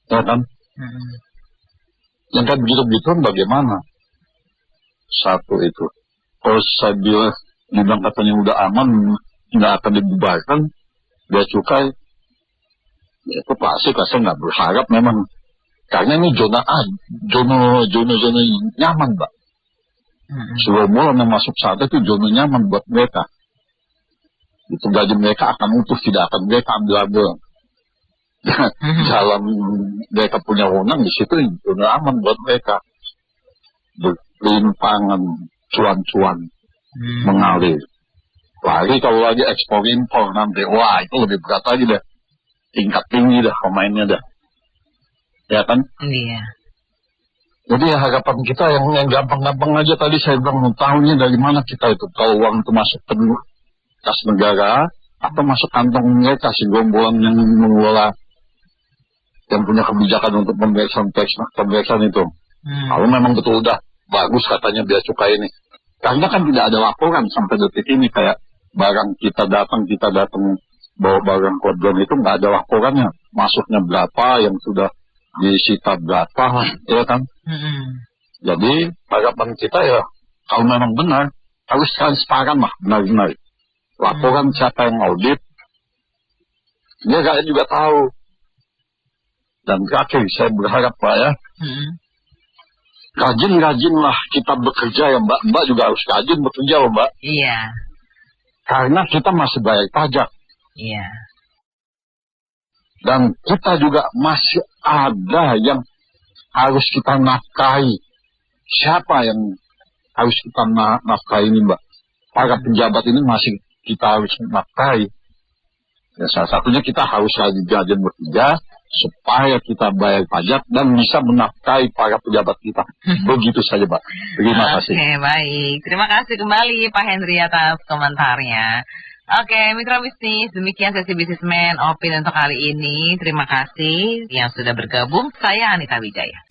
Ya kan? Yang kan begitu-begitu bagaimana? Satu itu. Kalau saya bilang katanya udah aman, nggak akan dibubarkan, bea cukai, ya itu pasti saya nggak berharap memang. Karena ini zona nyaman, Mbak. Semua yang masuk sana itu zona nyaman buat mereka. Itu gaji mereka akan utuh, tidak akan mereka ambil-ambil. Dalam mereka punya wewenang di situ zona aman buat mereka. Berlimpangan, cuan-cuan mengalir. Lagi kalau lagi ekspor impor nanti, wah itu lebih berat lagi deh. Tingkat tinggi dah pemainnya dah. Ya kan? Iya. Jadi harapan kita yang gampang-gampang aja tadi saya bilang, tahunya dari mana kita itu. Kalau uang itu masuk ke kas negara atau masuk kantong mereka si gombolan yang mengelola, yang punya kebijakan untuk pembebasan itu. Kalau memang betul udah bagus katanya bea cukai ini. Karena kan tidak ada laporan sampai detik ini, kayak barang kita datang bawa barang kodoran itu nggak ada laporannya. Masuknya berapa, yang sudah disita berapa, ya kan? Jadi harapan kita ya, kalau memang benar, harus transparan lah, benar-benar. Laporan siapa yang audit, dia nggak juga tahu. Dan terakhir saya berharap Pak ya, rajin-rajinlah kita bekerja ya Mbak. Mbak juga harus rajin bekerja loh Mbak. Iya. Karena kita masih bayar pajak. Iya. Dan kita juga masih ada yang harus kita nafkahi. Siapa yang harus kita nafkahi ini Mbak? Para pejabat ini masih kita harus nafkahi. Ya, salah satunya kita harus rajin bekerja supaya kita bayar pajak dan bisa menafkahi para pejabat kita. Begitu saja Pak. Terima kasih. Oke, baik. Terima kasih kembali Pak Henry atas komentarnya. Oke, mitra bisnis, demikian sesi Businessman Opini untuk kali ini. Terima kasih yang sudah bergabung. Saya Anita Wijaya.